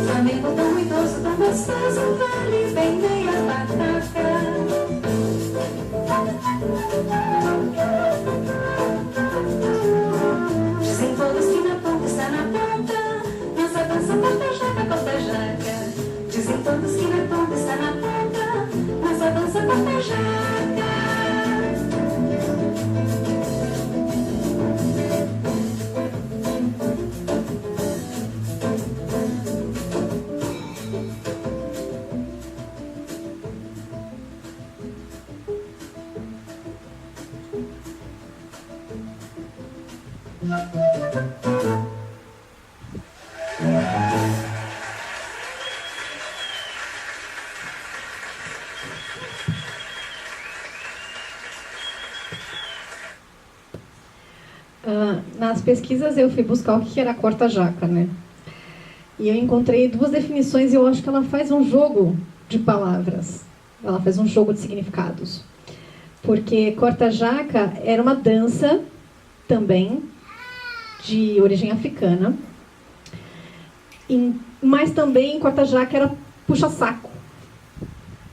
C: Flamengo tão idoso, tão gostoso, vale bem meia batata. Dizem todos que na ponta está na ponta, nossa dança porta-jaca, porta-jaca. Dizem todos que na ponta está na ponta, nossa dança porta-jaca.
A: Nas pesquisas eu fui buscar o que era corta-jaca, né? E eu encontrei duas definições e eu acho que ela faz um jogo de palavras. Ela faz um jogo de significados. Porque corta-jaca era uma dança também de origem africana, mas também corta-jaca era puxa-saco.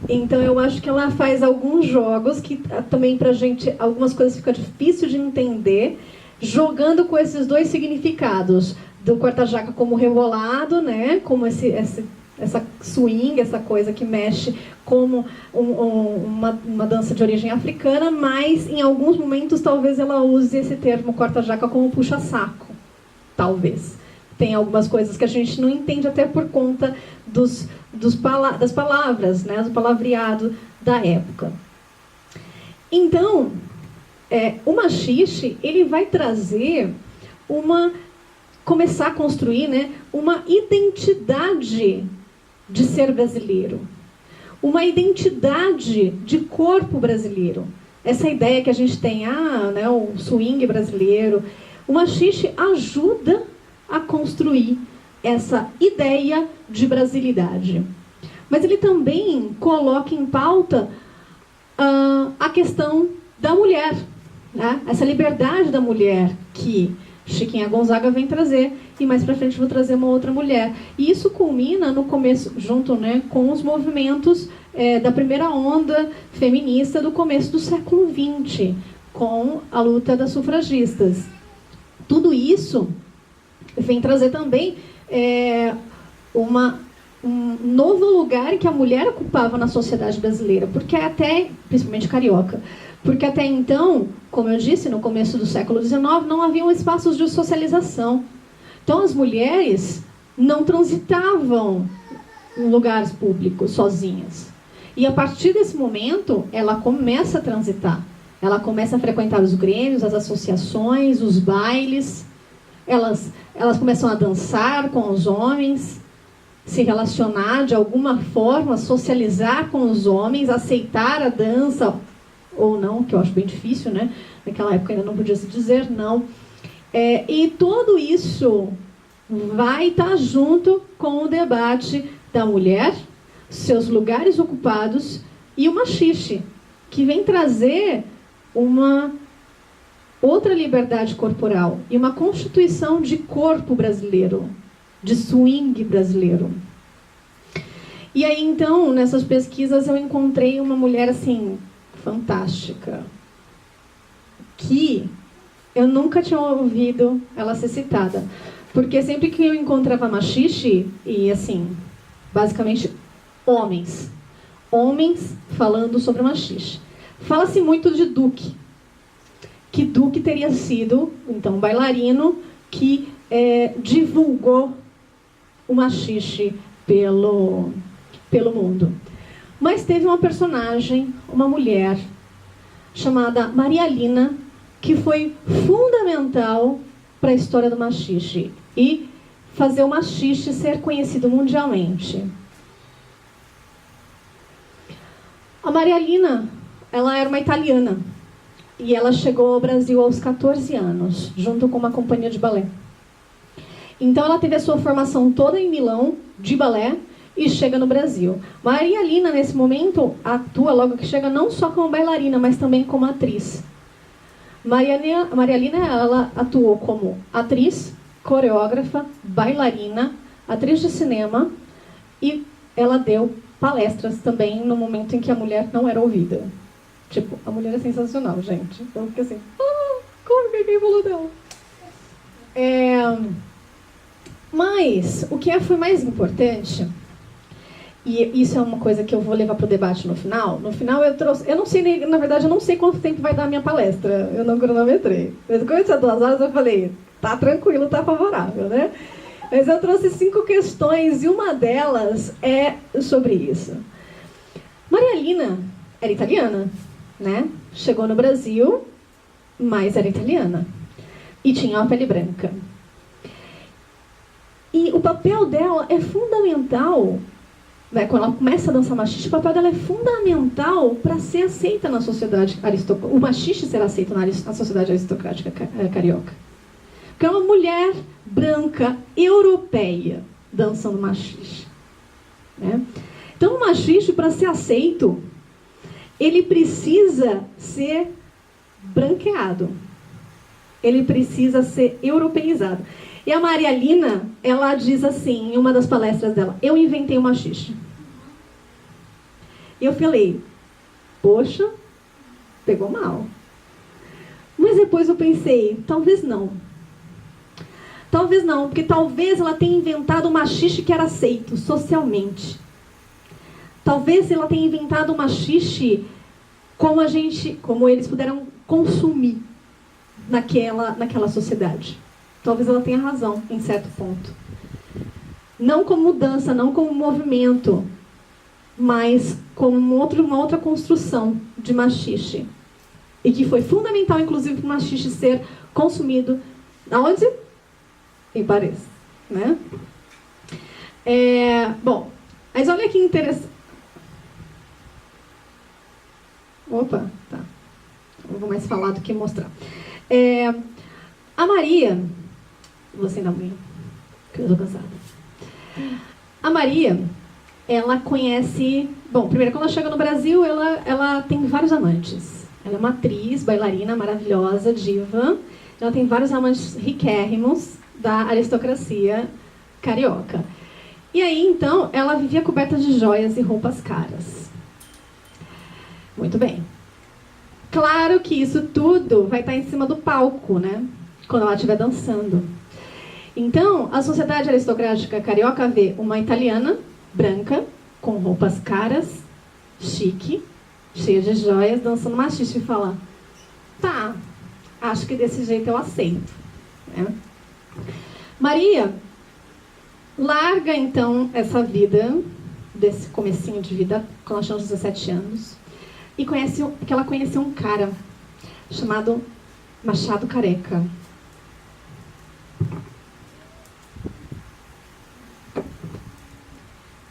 A: Então eu acho que ela faz alguns jogos que também pra gente, algumas coisas fica difícil de entender, jogando com esses dois significados, do corta-jaca como rebolado, né, como essa swing, essa coisa que mexe como uma dança de origem africana, mas em alguns momentos talvez ela use esse termo corta-jaca como puxa-saco, talvez. Tem algumas coisas que a gente não entende até por conta das palavras, né, do palavreado da época. Então, o machixe, ele vai trazer começar a construir, né, uma identidade de ser brasileiro. Uma identidade de corpo brasileiro. Essa ideia que a gente tem, né, o swing brasileiro. O machixe ajuda a construir essa ideia de brasilidade. Mas ele também coloca em pauta a questão da mulher, né? Essa liberdade da mulher que Chiquinha Gonzaga vem trazer, e mais para frente vou trazer uma outra mulher. E isso culmina no começo, junto, né, com os movimentos da primeira onda feminista do começo do século XX, com a luta das sufragistas. Tudo isso vem trazer também um novo lugar que a mulher ocupava na sociedade brasileira, porque principalmente carioca, porque até então, como eu disse, no começo do século XIX, não haviam espaços de socialização. Então as mulheres não transitavam em lugares públicos sozinhas. E a partir desse momento, ela começa a transitar. Ela começa a frequentar os grêmios, as associações, os bailes. Elas começam a dançar com os homens, se relacionar de alguma forma, socializar com os homens, aceitar a dança ou não, que eu acho bem difícil, né? Naquela época ainda não podia se dizer não. E tudo isso vai estar junto com o debate da mulher, seus lugares ocupados e o machixe, que vem trazer uma outra liberdade corporal e uma constituição de corpo brasileiro, de swing brasileiro. E aí, então, nessas pesquisas eu encontrei uma mulher, assim, fantástica, que eu nunca tinha ouvido ela ser citada. Porque sempre que eu encontrava machixe, e assim, basicamente homens falando sobre machixe. Fala-se muito de Duque, que Duque teria sido, então, um bailarino que divulgou o machixe pelo mundo. Mas teve uma personagem, uma mulher, chamada Maria Lina, que foi fundamental para a história do machixe e fazer o machixe ser conhecido mundialmente. A Maria Lina, ela era uma italiana e ela chegou ao Brasil aos 14 anos, junto com uma companhia de balé. Então ela teve a sua formação toda em Milão, de balé, e chega no Brasil. Maria Lina, nesse momento, atua logo que chega não só como bailarina, mas também como atriz. Maria Lina, ela atuou como atriz, coreógrafa, bailarina, atriz de cinema, e ela deu palestras também no momento em que a mulher não era ouvida. Tipo, a mulher é sensacional, gente. Então fica assim, como que alguém falou dela? Mas o que foi mais importante, e isso é uma coisa que eu vou levar para o debate no final. No final eu trouxe, eu não sei, na verdade eu não sei quanto tempo vai dar a minha palestra, eu não cronometrei. Mas quando eu tinha 2 horas eu falei, tá tranquilo, tá favorável, né? Mas eu trouxe 5 questões e uma delas é sobre isso. Maria Lina era italiana, né? Chegou no Brasil, mas era italiana. E tinha uma pele branca. E o papel dela é fundamental, né? Quando ela começa a dançar machixe, o papel dela é fundamental para ser aceita na sociedade aristocrática. O machixe ser aceito na sociedade aristocrática carioca. Porque é uma mulher branca, europeia, dançando machixe. Né? Então, o machixe, para ser aceito, ele precisa ser branqueado. Ele precisa ser europeizado. E a Maria Lina, ela diz assim, em uma das palestras dela, eu inventei o machixe. E eu falei, poxa, pegou mal. Mas depois eu pensei, talvez não. Talvez não, porque talvez ela tenha inventado um machixe que era aceito socialmente. Talvez ela tenha inventado um machixe como eles puderam consumir naquela sociedade. Talvez ela tenha razão em certo ponto. Não como mudança, não como movimento, mas como uma outra construção de machixe. E que foi fundamental, inclusive, para o machixe ser consumido. Aonde? Em Paris. Né? Bom, mas olha que interessante. Opa, tá. Não vou mais falar do que mostrar. A Maria... Vou acender a unha, porque eu estou cansada. A Maria, ela conhece... Bom, primeiro, quando ela chega no Brasil, ela tem vários amantes. Ela é uma atriz, bailarina maravilhosa, diva. Ela tem vários amantes riquérrimos da aristocracia carioca. E aí, então, ela vivia coberta de joias e roupas caras. Muito bem. Claro que isso tudo vai estar em cima do palco, né? Quando ela estiver dançando. Então, a sociedade aristocrática carioca vê uma italiana, branca, com roupas caras, chique, cheia de joias, dançando machixe e fala, tá, acho que desse jeito eu aceito. Né? Maria larga, então, essa vida, desse comecinho de vida, quando ela tinha uns 17 anos, e porque ela conheceu um cara chamado Machado Careca.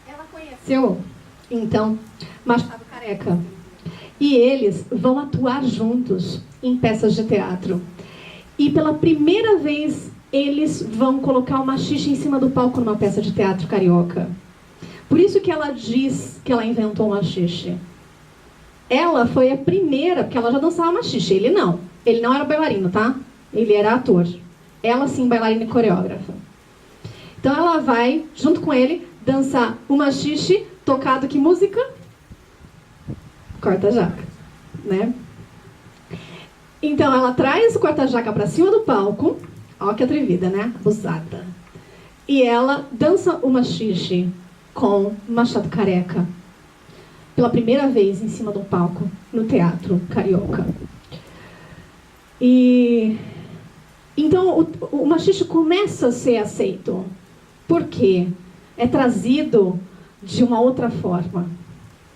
A: Ela conheceu, então, Machado Careca. E eles vão atuar juntos em peças de teatro. E pela primeira vez, eles vão colocar o machixe em cima do palco numa peça de teatro carioca. Por isso que ela diz que ela inventou o machixe. Ela foi a primeira, porque ela já dançava machixe, ele não. Ele não era bailarino, tá? Ele era ator. Ela sim, bailarina e coreógrafa. Então ela vai, junto com ele, dançar o machixe, tocado que música? Corta-jaca, né? Então ela traz o corta-jaca para cima do palco, ó que atrevida, né? Abusada. E ela dança o machixe com Machado Careca. Pela primeira vez em cima do palco, no teatro carioca. E então o machixe começa a ser aceito. Por quê? É trazido de uma outra forma.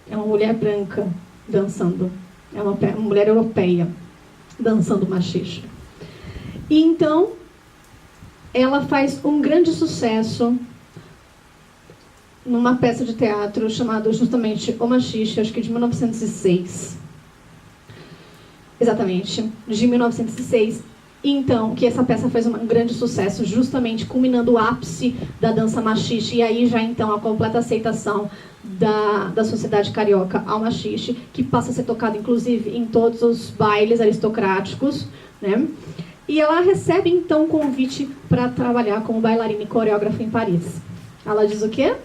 A: É uma mulher branca dançando. É uma mulher europeia dançando machixe. E então ela faz um grande sucesso numa peça de teatro chamada justamente O Machixe, acho que de 1906. Exatamente, de 1906. Então, que essa peça fez um grande sucesso, justamente culminando o ápice da dança machixe, e aí já então a completa aceitação da sociedade carioca ao machixe, que passa a ser tocado inclusive em todos os bailes aristocráticos, né? E ela recebe então um convite para trabalhar como bailarina e coreógrafa em Paris. Ela diz o quê?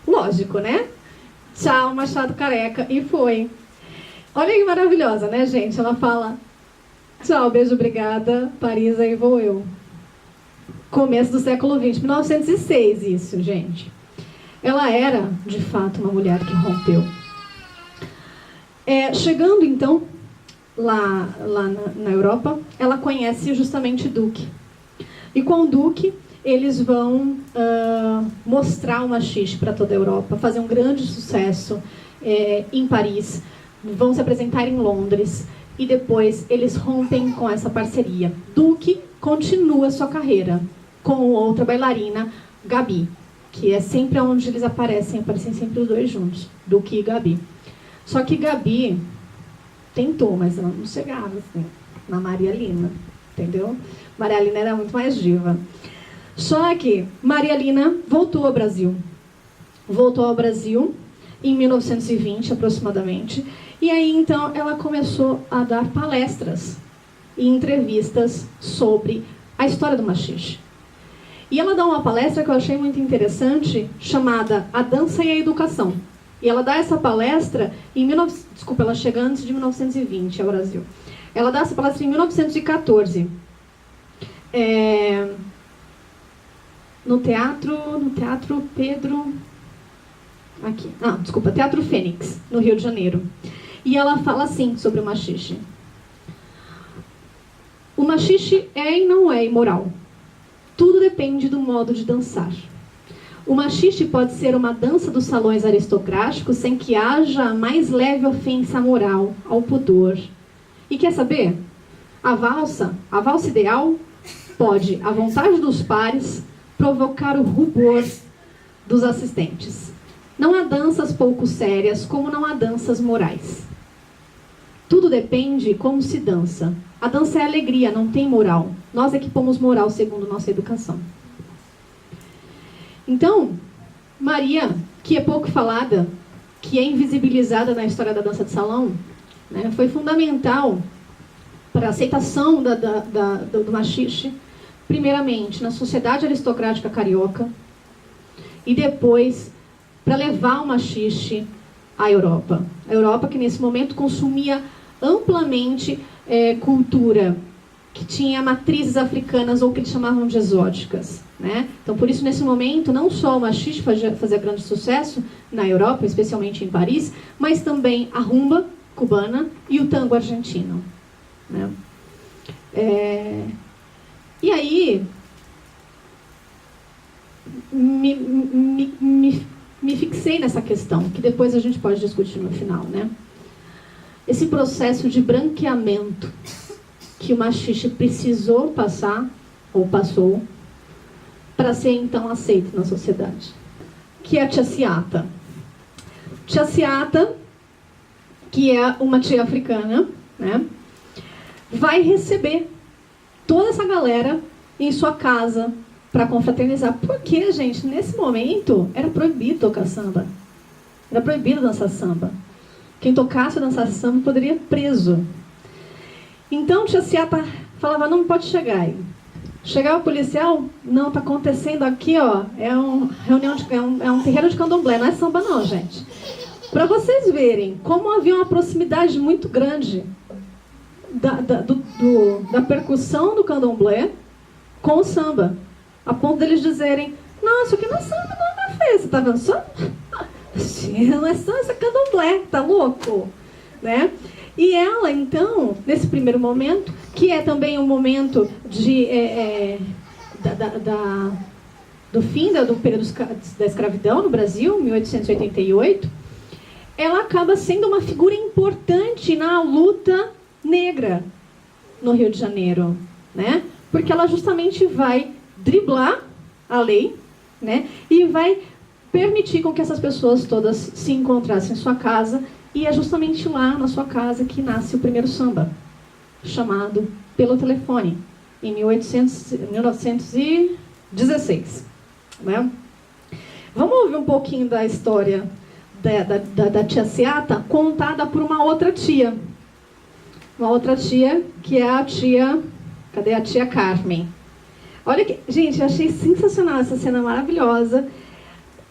A: Lógico, né? Tchau, Machado Careca. E foi. Olha que maravilhosa, né, gente? Ela fala, tchau, beijo, obrigada, Paris, aí vou eu. Começo do século XX, 1906 isso, gente. Ela era, de fato, uma mulher que rompeu. Chegando, então, lá na Europa, ela conhece justamente Duque. E com o Duque, eles vão mostrar o machixe para toda a Europa, fazer um grande sucesso em Paris, vão se apresentar em Londres e depois eles rompem com essa parceria. Duque continua sua carreira com outra bailarina, Gabi, que é sempre onde eles aparecem sempre os dois juntos, Duque e Gabi. Só que Gabi tentou, mas ela não chegava assim, na Maria Lina, entendeu? Maria Lina era muito mais diva. Só que Maria Lina voltou ao Brasil. Voltou ao Brasil em 1920, aproximadamente. E aí, então, ela começou a dar palestras e entrevistas sobre a história do machixe. E ela dá uma palestra que eu achei muito interessante, chamada A Dança e a Educação. E ela dá essa palestra em ela chega antes de 1920 ao Brasil. Ela dá essa palestra em 1914. No Teatro Pedro... Teatro Fênix, no Rio de Janeiro. E ela fala assim sobre o machixe. O machixe é e não é imoral. Tudo depende do modo de dançar. O machixe pode ser uma dança dos salões aristocráticos sem que haja a mais leve ofensa à moral, ao pudor. E quer saber? A valsa ideal, pode, à vontade dos pares, provocar o rubor dos assistentes. Não há danças pouco sérias, como não há danças morais. Tudo depende como se dança. A dança é alegria, não tem moral. Nós é que pomos moral segundo nossa educação. Então, Maria, que é pouco falada, que é invisibilizada na história da dança de salão, né, foi fundamental para a aceitação do machixe, primeiramente na sociedade aristocrática carioca, e depois para levar o machixe à Europa. A Europa que nesse momento consumia amplamente cultura que tinha matrizes africanas ou que eles chamavam de exóticas, né? Então, por isso, nesse momento, não só o machixe fazia grande sucesso na Europa, especialmente em Paris, mas também a rumba cubana e o tango argentino, né? E aí, me fixei nessa questão, que depois a gente pode discutir no final, né? Esse processo de branqueamento que o machixe precisou passar, ou passou, para ser então aceito na sociedade. Que é a tia Ciata. Tia Ciata, que é uma tia africana, né, vai receber toda essa galera em sua casa para confraternizar. Porque, gente, nesse momento era proibido tocar samba. Era proibido dançar samba. Quem tocasse ou dançasse samba poderia ir preso. Então, tia Ciata falava, não pode chegar aí. Chegava o policial, não, tá acontecendo aqui, ó, é um terreiro de candomblé, não é samba não, gente. Para vocês verem como havia uma proximidade muito grande da percussão do candomblé com o samba. A ponto deles dizerem, não, isso aqui não é samba não, minha filha, você tá vendo só? Não é samba, isso é candomblé, tá louco? Né? E ela, então, nesse primeiro momento, que é também um momento do fim do período da escravidão no Brasil, 1888, ela acaba sendo uma figura importante na luta negra no Rio de Janeiro, né? Porque ela justamente vai driblar a lei, né? E vai permitir com que essas pessoas todas se encontrassem em sua casa. E é justamente lá, na sua casa, que nasce o primeiro samba, chamado Pelo Telefone, em 1916. Né? Vamos ouvir um pouquinho da história da tia Ciata, contada por uma outra tia. Uma outra tia, que é a tia... Cadê a tia Carmen? Olha que... Gente, eu achei sensacional essa cena maravilhosa.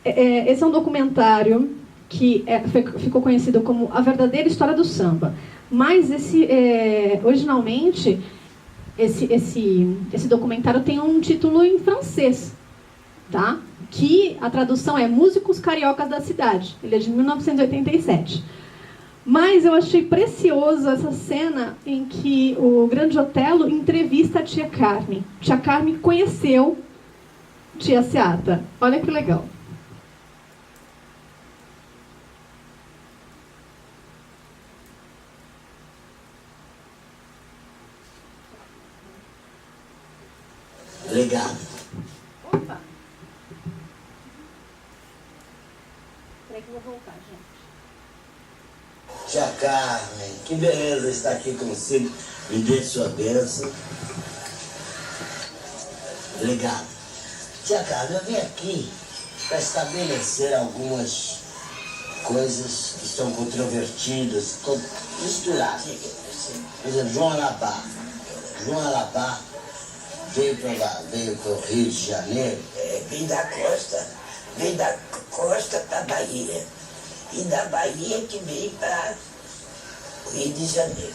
A: Esse é um documentário que ficou conhecido como A Verdadeira História do Samba. Mas originalmente, esse documentário tem um título em francês, tá? Que a tradução é Músicos Cariocas da Cidade. Ele é de 1987. Mas eu achei precioso essa cena em que o Grande Otelo entrevista a tia Carmen. Tia Carmen conheceu tia Ciata. Olha que legal.
D: Obrigado.
A: Opa! Peraí que eu vou voltar, gente.
D: Tia Carmen, que beleza estar aqui consigo. Me dê sua bênção. Obrigado. Tia Carmen, eu vim aqui para estabelecer algumas coisas que são controvertidas, misturadas. Por exemplo, João Alabá. João Alabá veio para o Rio de Janeiro.
E: Veio da costa para Bahia. E da Bahia que veio para o Rio de Janeiro.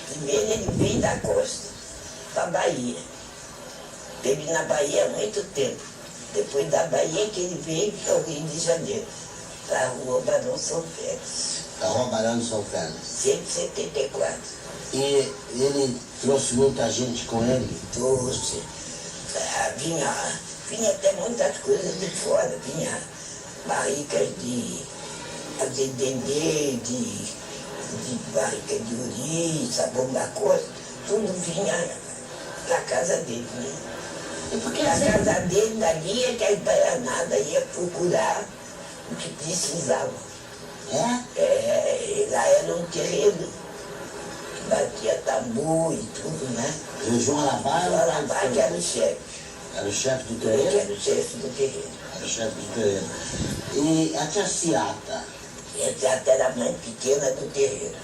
E: Primeiro ele veio da costa para Bahia. Teve na Bahia há muito tempo. Depois da Bahia que ele veio para o Rio de Janeiro, para a Rua Barão São Félix.
D: A Rua Barão São Félix.
E: 174.
D: E ele trouxe muita gente com ele?
E: Trouxe. Vinha até muitas coisas de fora. Vinha barricas de azedendê, de barrica de uri, sabão da costa. Tudo vinha da casa dele, né?
D: E por que
E: A casa dele, dali é que a Itaianada ia procurar o que precisava. Lá era um terreno que batia tambor e tudo, né?
D: E o João Alabá
E: O Alabá que era o chefe.
D: era o chefe do
E: Ele
D: terreno?
E: era o chefe do terreno.
D: Era o chefe do terreno. E a tia Ciata?
E: E a Ciata era a mãe pequena do terreno.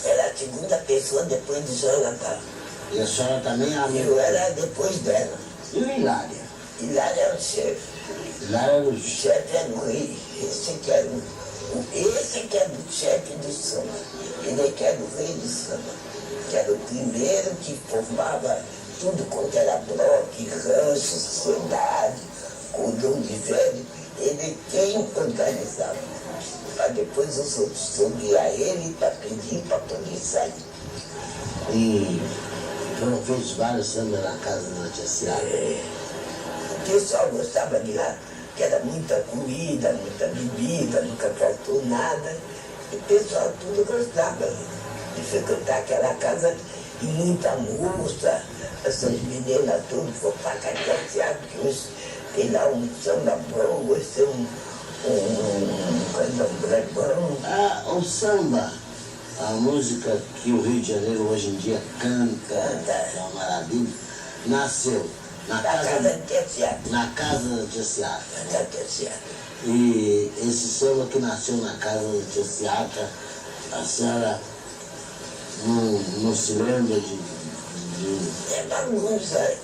E: Era a segunda pessoa depois de João Alabá.
D: E a senhora também é amiga?
E: Eu era depois dela.
D: E o Hilária?
E: Hilário era o chefe.
D: Hilária era
E: O
D: o
E: chefe era o rei. Esse que era o chefe do samba. Ele que era o rei do samba. Que era o primeiro que formava tudo quanto era bloco, rancho, sociedade, cordão de velho. Ele quem organizava. Para depois os outros subir ele para pedir para poder sair.
D: E foram feitos vários sambas na casa da tia Ciata.
E: O pessoal gostava de lá, que era muita comida, muita bebida, nunca faltou nada. E o pessoal tudo gostava de frequentar aquela casa e muita moça. Essas meninas todas foram para cá de Aciago, que hoje tem lá um samba bom, hoje tem um candomblé bom.
D: O samba, a música que o Rio de Janeiro hoje em dia canta, é uma maravilha, nasceu na casa
E: da tia Ciata.
D: Na casa da tia Ciata.
E: Da tia Ciata.
D: E esse samba que nasceu na casa da tia Ciata, a senhora não se lembra de...
E: É bagunça.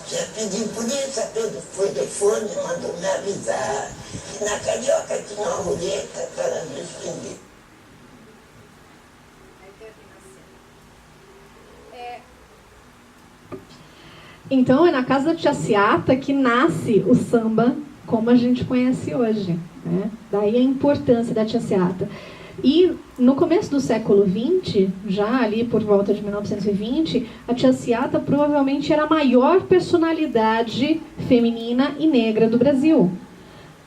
E: Já pedi polícia pelo telefone, mandou me avisar. E na Carioca tinha uma roleta para nos prender.
A: Então é na casa da tia Ciata que nasce o samba como a gente conhece hoje, né? Daí a importância da tia Ciata. E no começo do século XX, já ali por volta de 1920, a tia Ciata provavelmente era a maior personalidade feminina e negra do Brasil.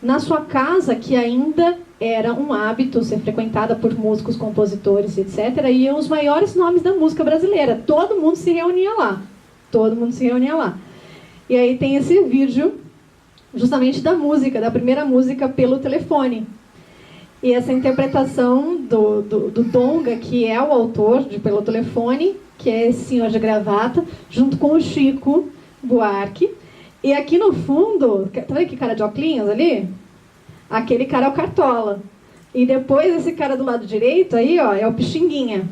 A: Na sua casa, que ainda era um hábito ser frequentada por músicos, compositores, etc., iam os maiores nomes da música brasileira. Todo mundo se reunia lá. Todo mundo se reunia lá. E aí tem esse vídeo justamente da música, da primeira música pelo telefone. E essa interpretação do Donga, que é o autor de Pelo Telefone, que é esse senhor de gravata, junto com o Chico Buarque. E aqui no fundo, tá vendo que cara de óculos ali? Aquele cara é o Cartola. E depois esse cara do lado direito aí, ó, é o Pixinguinha.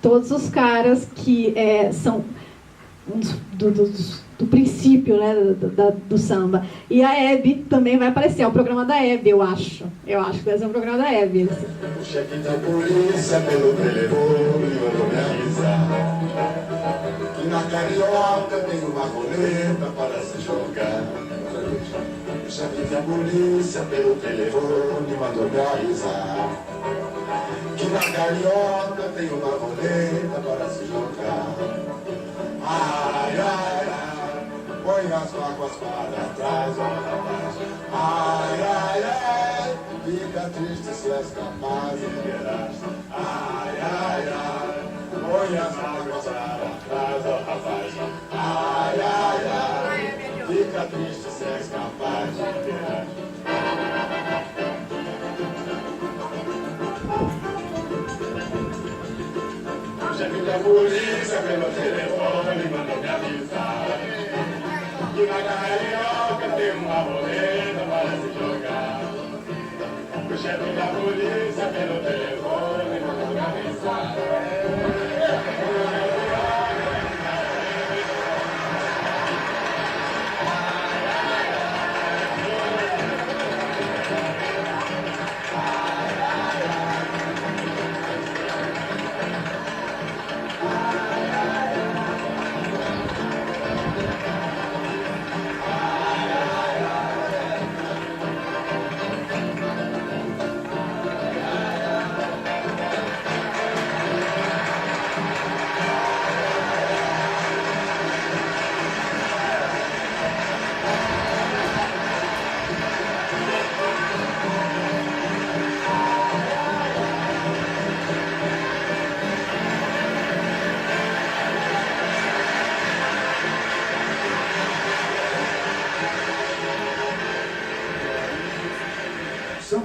A: Todos os caras que são do princípio, né, do samba. E a Hebe também vai aparecer, é o programa da Hebe, eu acho. Eu acho que vai ser o programa da Hebe.
F: O chefe da polícia pelo telefone mandou me avisar que na Carioca tem uma roleta para se jogar. O chefe da polícia pelo telefone mandou me avisar que na Carioca tem uma roleta para se jogar. Ai, ai, ai, põe as mágoas para trás, ó rapaz. Ai, ai, ai, fica triste se és capaz de verás. Ai, ai, ai, põe as mágoas para trás, ó rapaz. Ai, ai, ai, fica triste se és capaz de verás. O chefe da polícia pelo telefone mandou me avisar que na Carioca tem uma roleta para se jogar. O chefe da polícia pelo telefone mandou me avisar.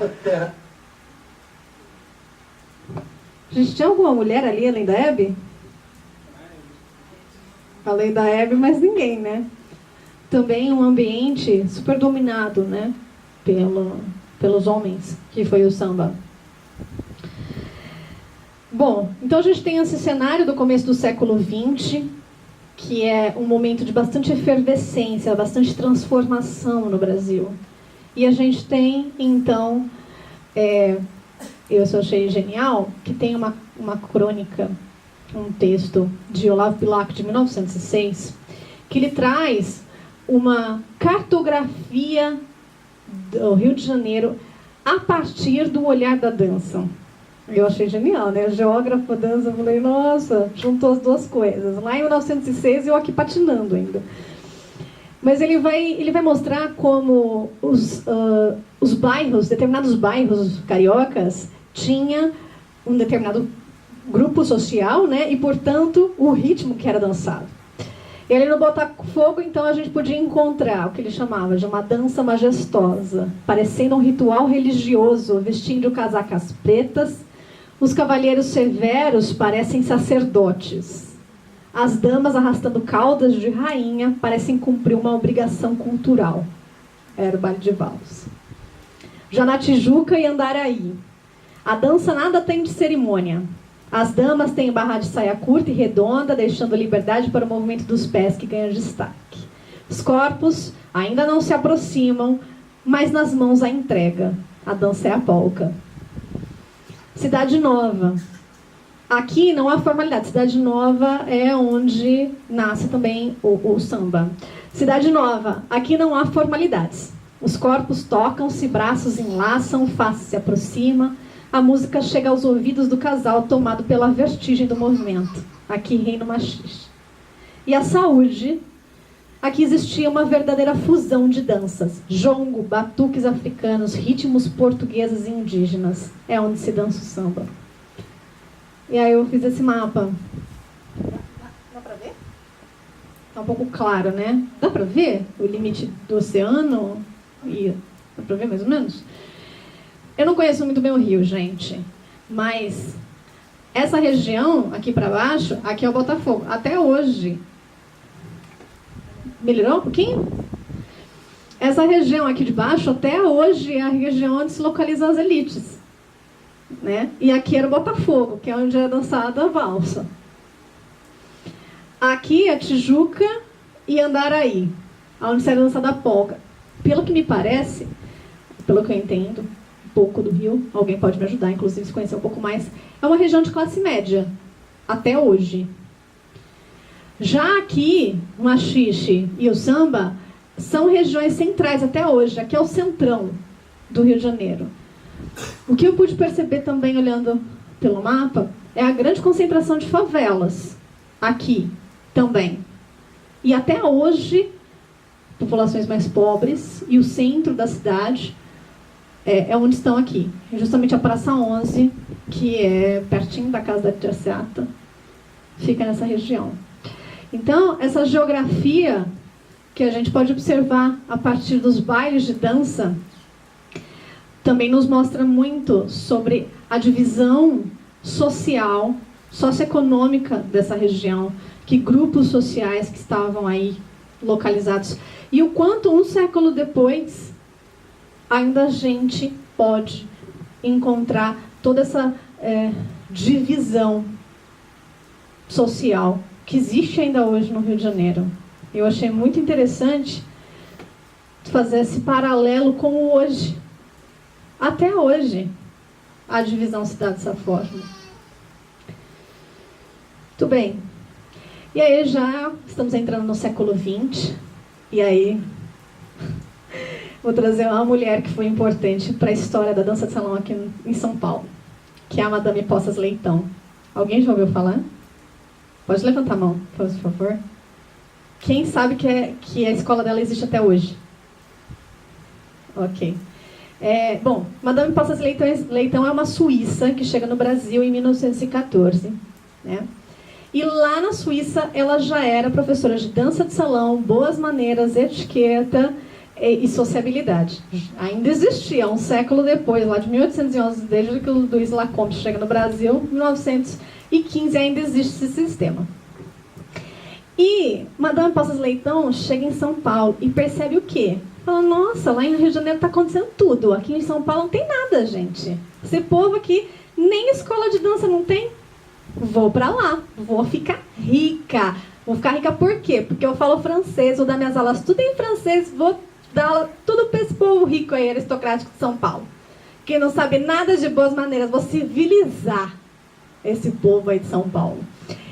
F: nossa terra.
A: Gente, tinha alguma mulher ali além da Hebe? Além da Hebe, mas ninguém, né? Também um ambiente super dominado, né? Pelos homens, que foi o samba. Bom, então a gente tem esse cenário do começo do século XX, que é um momento de bastante efervescência, bastante transformação no Brasil. E a gente tem, então, eu só achei genial, que tem uma crônica, um texto de Olavo Bilac, de 1906, que ele traz uma cartografia do Rio de Janeiro a partir do olhar da dança. Eu achei genial, né? Geógrafo, dança, eu falei, nossa, juntou as duas coisas. Lá em 1906, eu aqui patinando ainda. Mas ele vai mostrar como os bairros, determinados bairros cariocas, tinha um determinado grupo social, né? E, portanto, o ritmo que era dançado. E ali no Botafogo, então, a gente podia encontrar o que ele chamava de uma dança majestosa, parecendo um ritual religioso, vestindo casacas pretas. Os cavalheiros severos parecem sacerdotes. As damas arrastando caudas de rainha parecem cumprir uma obrigação cultural. Era o baile de valsa. Já na Tijuca e Andaraí, a dança nada tem de cerimônia. As damas têm barra de saia curta e redonda, deixando liberdade para o movimento dos pés que ganha destaque. Os corpos ainda não se aproximam, mas nas mãos a entrega. A dança é a polca. Cidade Nova. Aqui não há formalidade. Cidade Nova é onde nasce também o samba. Cidade Nova. Aqui não há formalidades. Os corpos tocam-se, braços enlaçam, face se aproxima. A música chega aos ouvidos do casal, tomado pela vertigem do movimento. Aqui reina o machixe. E a saúde. Aqui existia uma verdadeira fusão de danças. Jongo, batuques africanos, ritmos portugueses e indígenas. É onde se dança o samba. E aí eu fiz esse mapa. Dá pra ver? Tá um pouco claro, né? Dá pra ver o limite do oceano? Dá pra ver mais ou menos? Eu não conheço muito bem o Rio, gente. Mas essa região aqui pra baixo, aqui é o Botafogo. Até hoje... Melhorou um pouquinho? Essa região aqui de baixo, até hoje, é a região onde se localizam as elites. Né? E aqui era o Botafogo, que é onde é dançada a valsa. Aqui é Tijuca e Andaraí, onde era dançada a polca. Pelo que me parece, pelo que eu entendo, um pouco do Rio, alguém pode me ajudar, inclusive, se conhecer um pouco mais, é uma região de classe média, até hoje. Já aqui, o machixe e o samba são regiões centrais até hoje. Aqui é o centrão do Rio de Janeiro. O que eu pude perceber também, olhando pelo mapa, é a grande concentração de favelas. Aqui também. E até hoje, populações mais pobres e o centro da cidade é onde estão aqui. É justamente a Praça 11, que é pertinho da casa da Tia Seata, fica nessa região. Então, essa geografia que a gente pode observar a partir dos bailes de dança também nos mostra muito sobre a divisão social, socioeconômica dessa região, que grupos sociais que estavam aí localizados. E o quanto um século depois ainda a gente pode encontrar toda essa divisão social que existe ainda hoje no Rio de Janeiro. Eu achei muito interessante fazer esse paralelo com o hoje. Até hoje, a divisão se dá dessa forma. Muito bem. E aí já estamos entrando no século XX. E aí vou trazer uma mulher que foi importante para a história da dança de salão aqui em São Paulo, que é a Madame Poças Leitão. Alguém já ouviu falar? Pode levantar a mão, por favor. Quem sabe que a escola dela existe até hoje? Ok. Bom, Madame Poças Leitão é uma suíça que chega no Brasil em 1914. Né? E lá na Suíça ela já era professora de dança de salão, boas maneiras, etiqueta e sociabilidade. Ainda existia, um século depois, lá de 1811, desde que o Luiz Lacombe chega no Brasil, 1915 ainda existe esse sistema. E Madame Poças Leitão chega em São Paulo e percebe o quê? Fala, nossa, lá em Rio de Janeiro está acontecendo tudo, aqui em São Paulo não tem nada, gente. Esse povo aqui nem escola de dança não tem. Vou para lá, vou ficar rica. Vou ficar rica por quê? Porque eu falo francês, vou dar minhas aulas tudo em francês, vou dar aula tudo para esse povo rico aí, aristocrático de São Paulo. Que não sabe nada de boas maneiras, vou civilizar esse povo aí de São Paulo.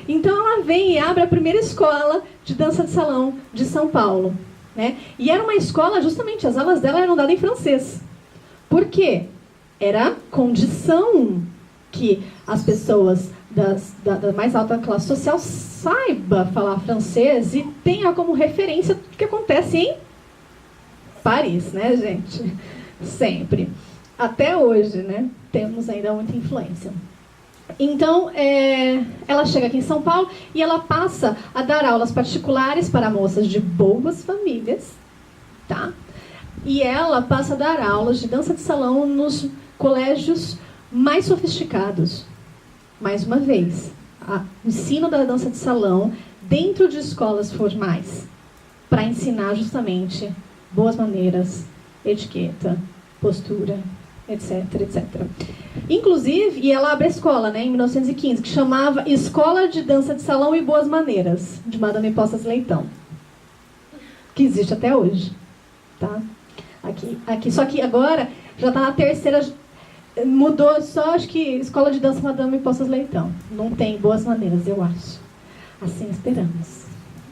A: Então ela vem e abre a primeira escola de dança de salão de São Paulo. Né? E era uma escola, justamente, as aulas dela eram dadas em francês. Por quê? Era condição que as pessoas da mais alta classe social saiba falar francês e tenha como referência tudo que acontece em Paris, né, gente? Sempre. Até hoje, né? Temos ainda muita influência. Então, ela chega aqui em São Paulo e ela passa a dar aulas particulares para moças de boas famílias, tá? E ela passa a dar aulas de dança de salão nos colégios mais sofisticados. Mais uma vez, o ensino da dança de salão dentro de escolas formais, para ensinar justamente boas maneiras, etiqueta, postura, etc, etc. Inclusive, e ela abre a escola, né, em 1915, que chamava Escola de Dança de Salão e Boas Maneiras, de Madame Poças Leitão, que existe até hoje, tá? Aqui, só que agora já está na terceira, mudou só, acho que Escola de Dança Madame Poças Leitão. Não tem Boas Maneiras, eu acho. Assim esperamos,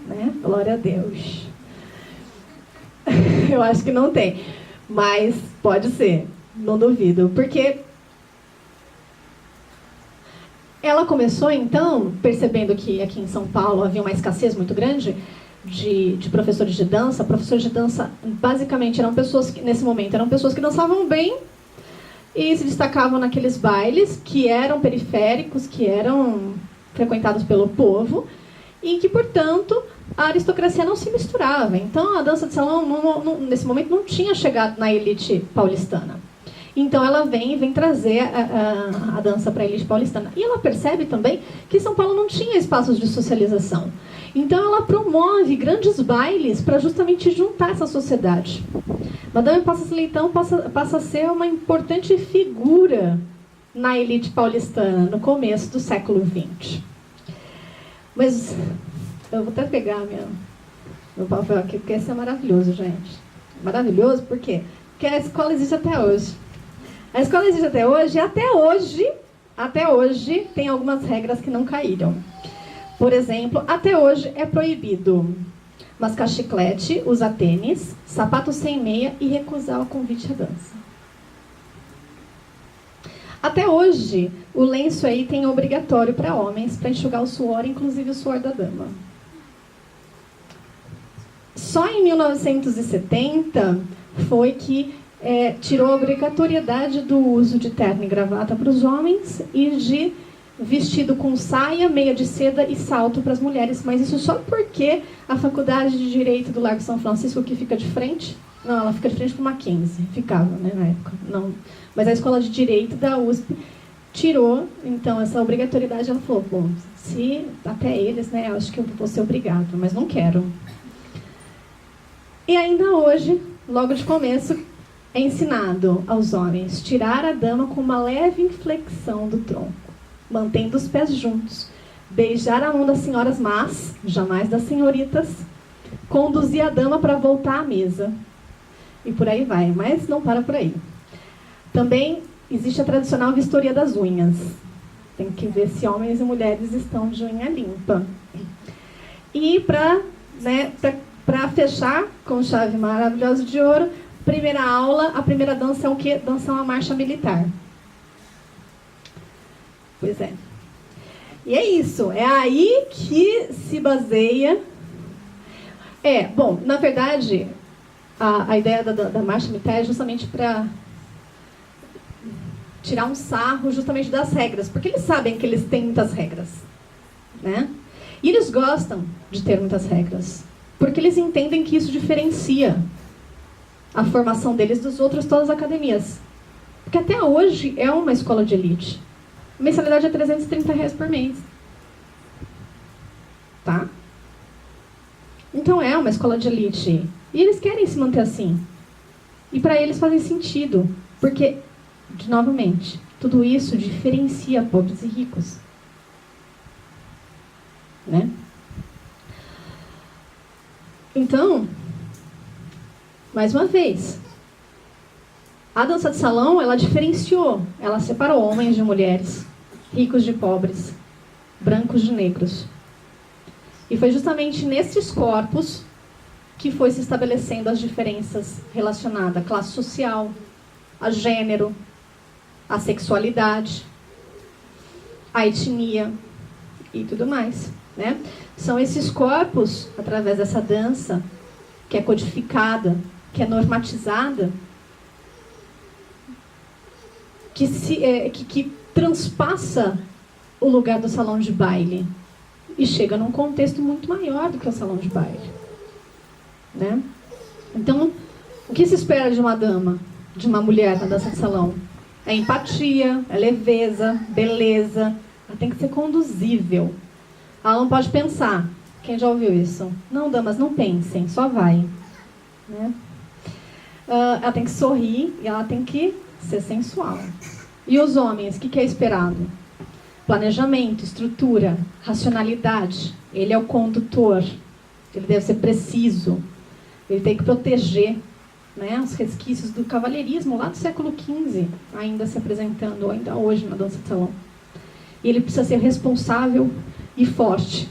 A: né? Glória a Deus. Eu acho que não tem, mas pode ser. Não duvido, porque ela começou, então, percebendo que aqui em São Paulo havia uma escassez muito grande de professores de dança. Professores de dança, basicamente, eram pessoas que, nesse momento, eram pessoas que dançavam bem e se destacavam naqueles bailes que eram periféricos, que eram frequentados pelo povo e que, portanto, a aristocracia não se misturava. Então, a dança de salão, nesse momento, não tinha chegado na elite paulistana. Então ela vem trazer a dança para a elite paulistana. E ela percebe também que São Paulo não tinha espaços de socialização. Então ela promove grandes bailes para justamente juntar essa sociedade. Madame Poças Leitão passa a ser uma importante figura na elite paulistana no começo do século XX. Mas eu vou até pegar meu papel aqui, porque esse é maravilhoso, gente. Maravilhoso por quê? Porque a escola existe até hoje. A escola existe até hoje e até hoje tem algumas regras que não caíram. Por exemplo, até hoje é proibido mascar chiclete, usar tênis, sapato sem meia e recusar o convite à dança. Até hoje, o lenço aí tem obrigatório para homens, para enxugar o suor, inclusive o suor da dama. Só em 1970 foi que tirou a obrigatoriedade do uso de terno e gravata para os homens e de vestido com saia, meia de seda e salto para as mulheres. Mas isso só porque a Faculdade de Direito do Largo São Francisco, que fica de frente, não, ela fica de frente com o Mackenzie, ficava, né, na época, não. Mas a Escola de Direito da USP tirou, então, essa obrigatoriedade. Ela falou, bom, se até eles, né, eu acho que eu vou ser obrigado, mas não quero. E ainda hoje, logo de começo, é ensinado aos homens tirar a dama com uma leve inflexão do tronco, mantendo os pés juntos, beijar a mão das senhoras, mas jamais das senhoritas, conduzir a dama para voltar à mesa. E por aí vai, mas não para por aí. Também existe a tradicional vistoria das unhas. Tem que ver se homens e mulheres estão de unha limpa. E para fechar com chave maravilhosa de ouro, primeira aula, a primeira dança é o quê? Dançar uma marcha militar. Pois é. E é isso. É aí que se baseia. Bom, na verdade, a ideia da marcha militar é justamente para tirar um sarro justamente das regras. Porque eles sabem que eles têm muitas regras, né? E eles gostam de ter muitas regras. Porque eles entendem que isso diferencia. a formação deles dos outros, todas as academias. Porque até hoje é uma escola de elite. A mensalidade é R$330 por mês. Tá? Então é uma escola de elite. E eles querem se manter assim. E para eles faz sentido. Porque, novamente, tudo isso diferencia pobres e ricos. Né? Então, mais uma vez, a dança de salão, ela diferenciou. Ela separou homens de mulheres, ricos de pobres, brancos de negros. E foi justamente nesses corpos que foi se estabelecendo as diferenças relacionadas à classe social, a gênero, a sexualidade, a etnia e tudo mais, né? São esses corpos, através dessa dança, que é codificada, que é normatizada, que transpassa o lugar do salão de baile e chega num contexto muito maior do que o salão de baile. Né? Então, o que se espera de uma dama, de uma mulher na dança de salão? É empatia, é leveza, beleza. Ela tem que ser conduzível. Ela não pode pensar. Quem já ouviu isso? Não, damas, não pensem, só vai. Né? Ela tem que sorrir e ela tem que ser sensual. E os homens, o que é esperado? Planejamento, estrutura, racionalidade. Ele é o condutor. Ele deve ser preciso. Ele tem que proteger, né, os resquícios do cavalheirismo lá do século XV, ainda se apresentando, ainda hoje na dança de salão. E ele precisa ser responsável e forte.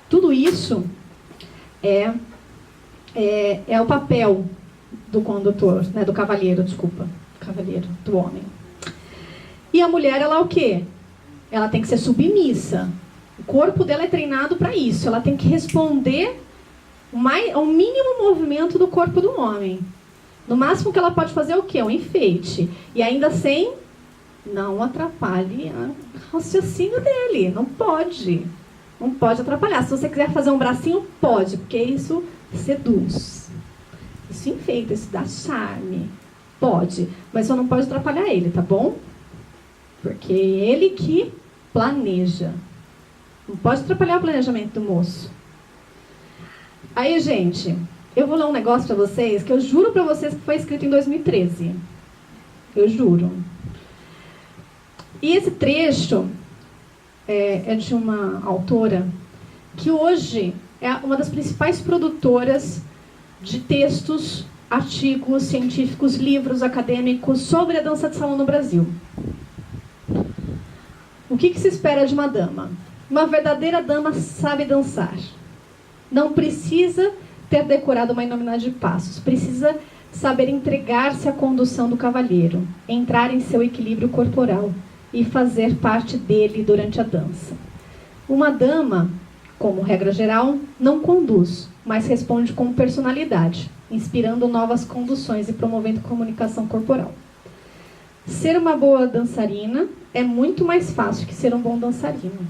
A: Tudo isso é o papel do condutor, né, do cavalheiro, do homem. E a mulher, ela é o quê? Ela tem que ser submissa. O corpo dela é treinado para isso. Ela tem que responder ao mínimo movimento do corpo do homem. No máximo que ela pode fazer é o quê? Um enfeite. E ainda sem não atrapalhe o raciocínio dele. Não pode. Não pode atrapalhar. Se você quiser fazer um bracinho, pode, porque isso seduz. Isso enfeita, isso dá charme. Pode. Mas só não pode atrapalhar ele, tá bom? Porque é ele que planeja. Não pode atrapalhar o planejamento do moço. Aí, gente, eu vou ler um negócio para vocês, que eu juro para vocês que foi escrito em 2013. Eu juro. E esse trecho é de uma autora que hoje é uma das principais produtoras de textos, artigos científicos, livros acadêmicos sobre a dança de salão no Brasil. O que se espera de uma dama? Uma verdadeira dama sabe dançar. Não precisa ter decorado uma enormidade de passos. Precisa saber entregar-se à condução do cavalheiro, entrar em seu equilíbrio corporal e fazer parte dele durante a dança. Uma dama, como regra geral, não conduz, mas responde com personalidade, inspirando novas conduções e promovendo comunicação corporal. Ser uma boa dançarina é muito mais fácil que ser um bom dançarino.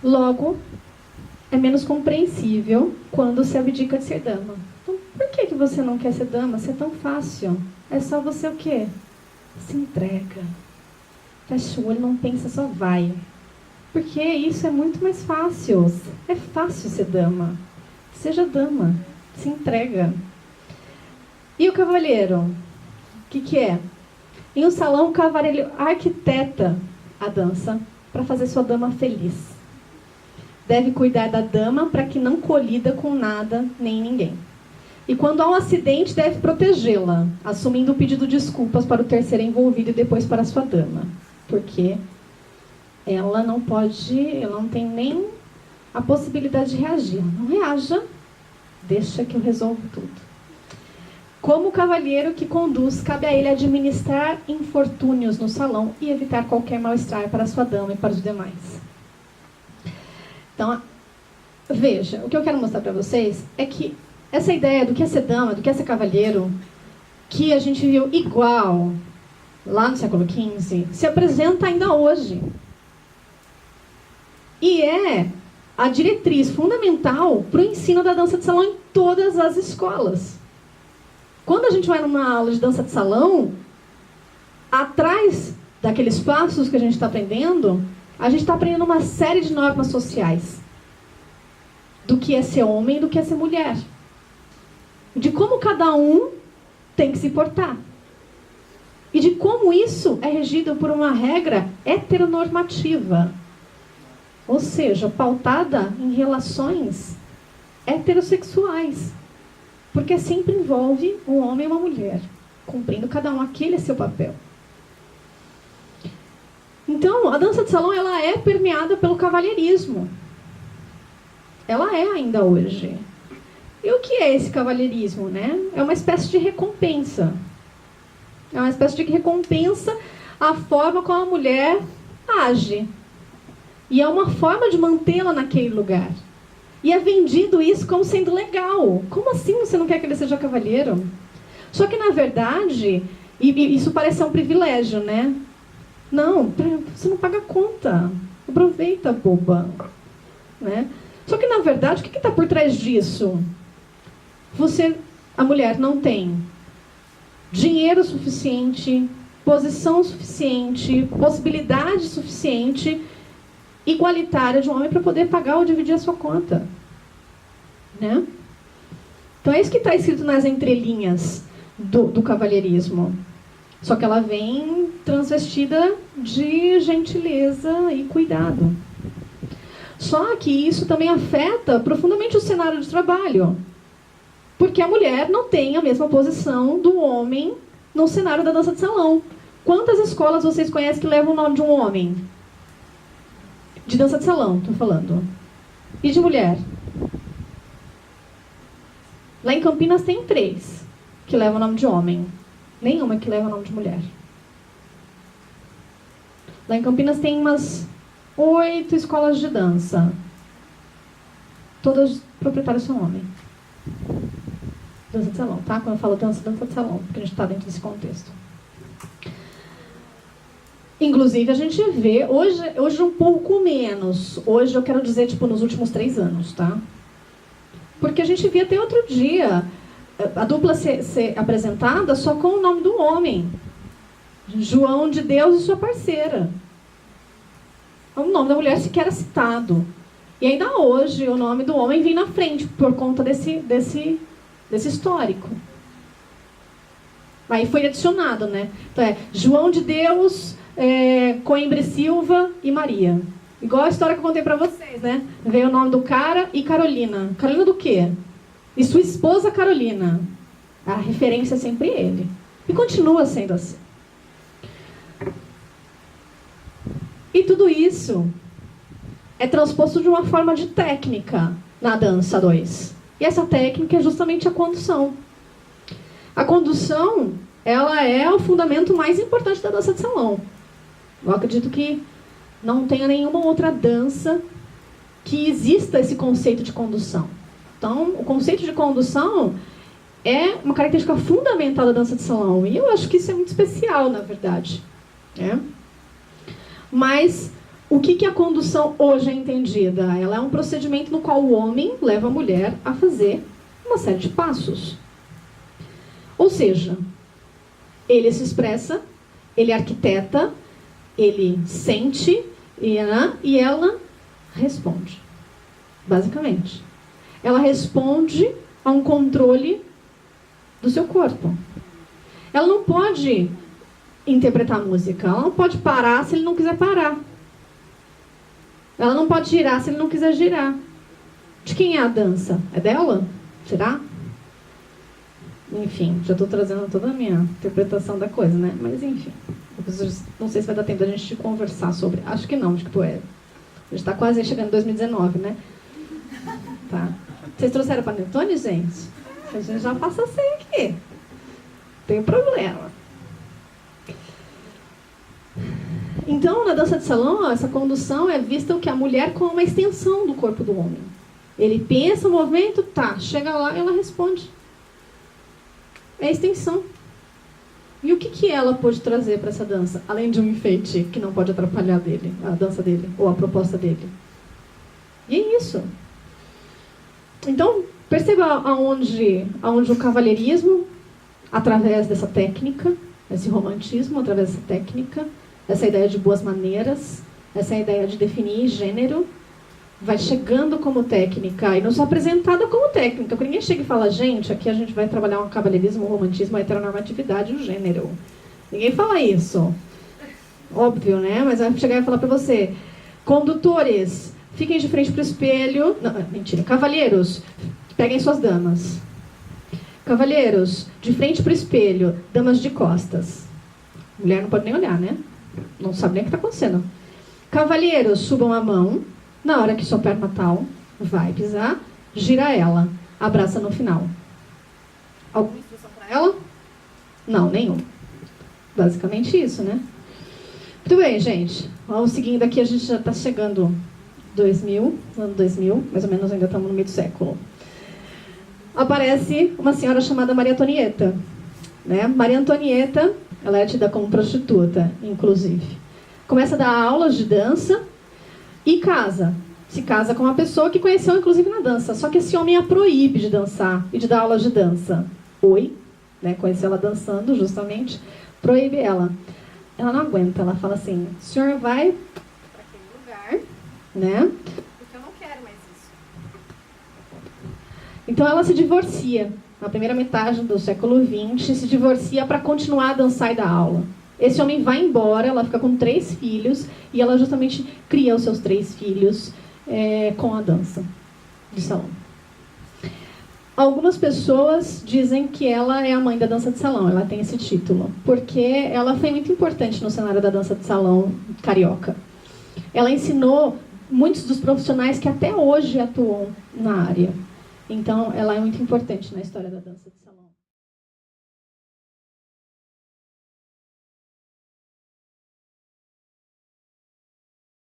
A: Logo, é menos compreensível quando se abdica de ser dama. Então, por que você não quer ser dama? Se é tão fácil. É só você o quê? Se entrega. Fecha o olho, não pensa, só vai. Porque isso é muito mais fácil. É fácil ser dama. Seja dama. Se entrega. E o cavalheiro? O que é? Em um salão, o cavalheiro arquiteta a dança para fazer sua dama feliz. Deve cuidar da dama para que não colida com nada nem ninguém. E quando há um acidente, deve protegê-la, assumindo o pedido de desculpas para o terceiro envolvido e depois para a sua dama. Porque ela não tem nem a possibilidade de reagir. Não reaja, deixa que eu resolvo tudo. Como o cavalheiro que conduz, cabe a ele administrar infortúnios no salão e evitar qualquer mal-estar para a sua dama e para os demais. Então, veja, o que eu quero mostrar para vocês é que essa ideia do que é ser dama, do que é ser cavalheiro, que a gente viu igual lá no século XV, se apresenta ainda hoje. E é a diretriz fundamental para o ensino da dança de salão em todas as escolas. Quando a gente vai numa aula de dança de salão, atrás daqueles passos que a gente está aprendendo, a gente está aprendendo uma série de normas sociais. Do que é ser homem e do que é ser mulher. De como cada um tem que se portar. E de como isso é regido por uma regra heteronormativa. Ou seja, pautada em relações heterossexuais. Porque sempre envolve um homem e uma mulher, cumprindo cada um aquele seu papel. Então, a dança de salão ela é permeada pelo cavalheirismo. Ela é ainda hoje. E o que é esse cavalheirismo, né? É uma espécie de recompensa. É uma espécie de recompensa à forma como a mulher age. E é uma forma de mantê-la naquele lugar. E é vendido isso como sendo legal. Como assim você não quer que ele seja cavalheiro? Só que, na verdade, e isso parece ser um privilégio, né? Não, você não paga conta. Aproveita, boba. Né? Só que, na verdade, o que está por trás disso? A mulher não tem dinheiro suficiente, posição suficiente, possibilidade suficiente, igualitária de um homem para poder pagar ou dividir a sua conta. Né? Então é isso que está escrito nas entrelinhas do cavalheirismo. Só que ela vem transvestida de gentileza e cuidado. Só que isso também afeta profundamente o cenário de trabalho. Porque a mulher não tem a mesma posição do homem no cenário da dança de salão. Quantas escolas vocês conhecem que levam o nome de um homem? De dança de salão, estou falando. E de mulher? Lá em Campinas tem 3 que levam o nome de homem. Nenhuma que leva o nome de mulher. Lá em Campinas tem umas 8 escolas de dança. Todas os proprietários são homens. Dança de salão, tá? Quando eu falo dança de salão, porque a gente está dentro desse contexto. Inclusive, a gente vê, hoje um pouco menos. Hoje eu quero dizer, nos últimos 3 anos, tá? Porque a gente via até outro dia a dupla ser apresentada só com o nome do homem. João de Deus e sua parceira. O nome da mulher sequer era citado. E ainda hoje o nome do homem vem na frente por conta desse histórico. Aí foi adicionado, né? Então João de Deus, Coimbra e Silva e Maria. Igual a história que eu contei pra vocês, né? Veio o nome do cara e Carolina. Carolina do quê? E sua esposa Carolina. A referência é sempre ele. E continua sendo assim. E tudo isso é transposto de uma forma de técnica na dança 2. E essa técnica é justamente a condução. A condução, ela é o fundamento mais importante da dança de salão. Eu acredito que não tenha nenhuma outra dança que exista esse conceito de condução. Então, o conceito de condução é uma característica fundamental da dança de salão. E eu acho que isso é muito especial, na verdade. Mas o que a condução hoje é entendida? Ela é um procedimento no qual o homem leva a mulher a fazer uma série de passos. Ou seja, ele se expressa, ele arquiteta, ele sente e ela responde. Basicamente. Ela responde a um controle do seu corpo. Ela não pode interpretar a música. Ela não pode parar se ele não quiser parar. Ela não pode girar se ele não quiser girar. De quem é a dança? É dela? Será? Enfim, já estou trazendo toda a minha interpretação da coisa, né? Mas enfim. Não sei se vai dar tempo da gente conversar sobre. Acho que não, acho que A gente está quase chegando em 2019, né? Tá. Vocês trouxeram panetone, gente? A gente já passa sem aqui. Tem problema. Então, na dança de salão, essa condução é vista o que a mulher como uma extensão do corpo do homem. Ele pensa o movimento, tá, chega lá e ela responde. É a extensão. E o que ela pode trazer para essa dança? Além de um enfeite que não pode atrapalhar a dança dele, ou a proposta dele. E é isso. Então, perceba aonde o cavalheirismo através dessa técnica, esse romantismo através dessa técnica, essa ideia de boas maneiras, essa ideia de definir gênero, vai chegando como técnica e não só apresentada como técnica, porque ninguém chega e fala, gente, aqui a gente vai trabalhar um cavalheirismo, um romantismo, a heteronormatividade e o gênero. Ninguém fala isso. Óbvio, né? Mas vai chegar e falar para você, condutores, fiquem de frente para o espelho. Não, mentira. Cavalheiros, peguem suas damas. Cavalheiros, de frente para o espelho, damas de costas. Mulher não pode nem olhar, né? Não sabe nem o que está acontecendo. Cavalheiros, subam a mão. Na hora que sua perna tal vai pisar, gira ela. Abraça no final. Alguma instrução para ela? Não, nenhum. Basicamente isso, né? Muito bem, gente. Vamos seguindo aqui, a gente já está chegando 2000, ano 2000, mais ou menos ainda estamos no meio do século. Aparece uma senhora chamada Maria Antonieta. Né? Maria Antonieta, ela é tida como prostituta, inclusive. Começa a dar aulas de dança e casa. Se casa com uma pessoa que conheceu, inclusive, na dança. Só que esse homem a proíbe de dançar e de dar aulas de dança. Né? Conheceu ela dançando, justamente. Proíbe ela. Ela não aguenta. Ela fala assim, o senhor vai para aquele lugar, né? Porque eu não quero mais isso. Então ela se divorcia. Na primeira metade do século XX, se divorcia para continuar a dançar e dar aula. Esse homem vai embora, ela fica com 3 filhos, e ela justamente cria os seus 3 filhos com a dança de salão. Algumas pessoas dizem que ela é a mãe da dança de salão, ela tem esse título, porque ela foi muito importante no cenário da dança de salão carioca. Ela ensinou muitos dos profissionais que até hoje atuam na área. Então, ela é muito importante na história da dança de salão.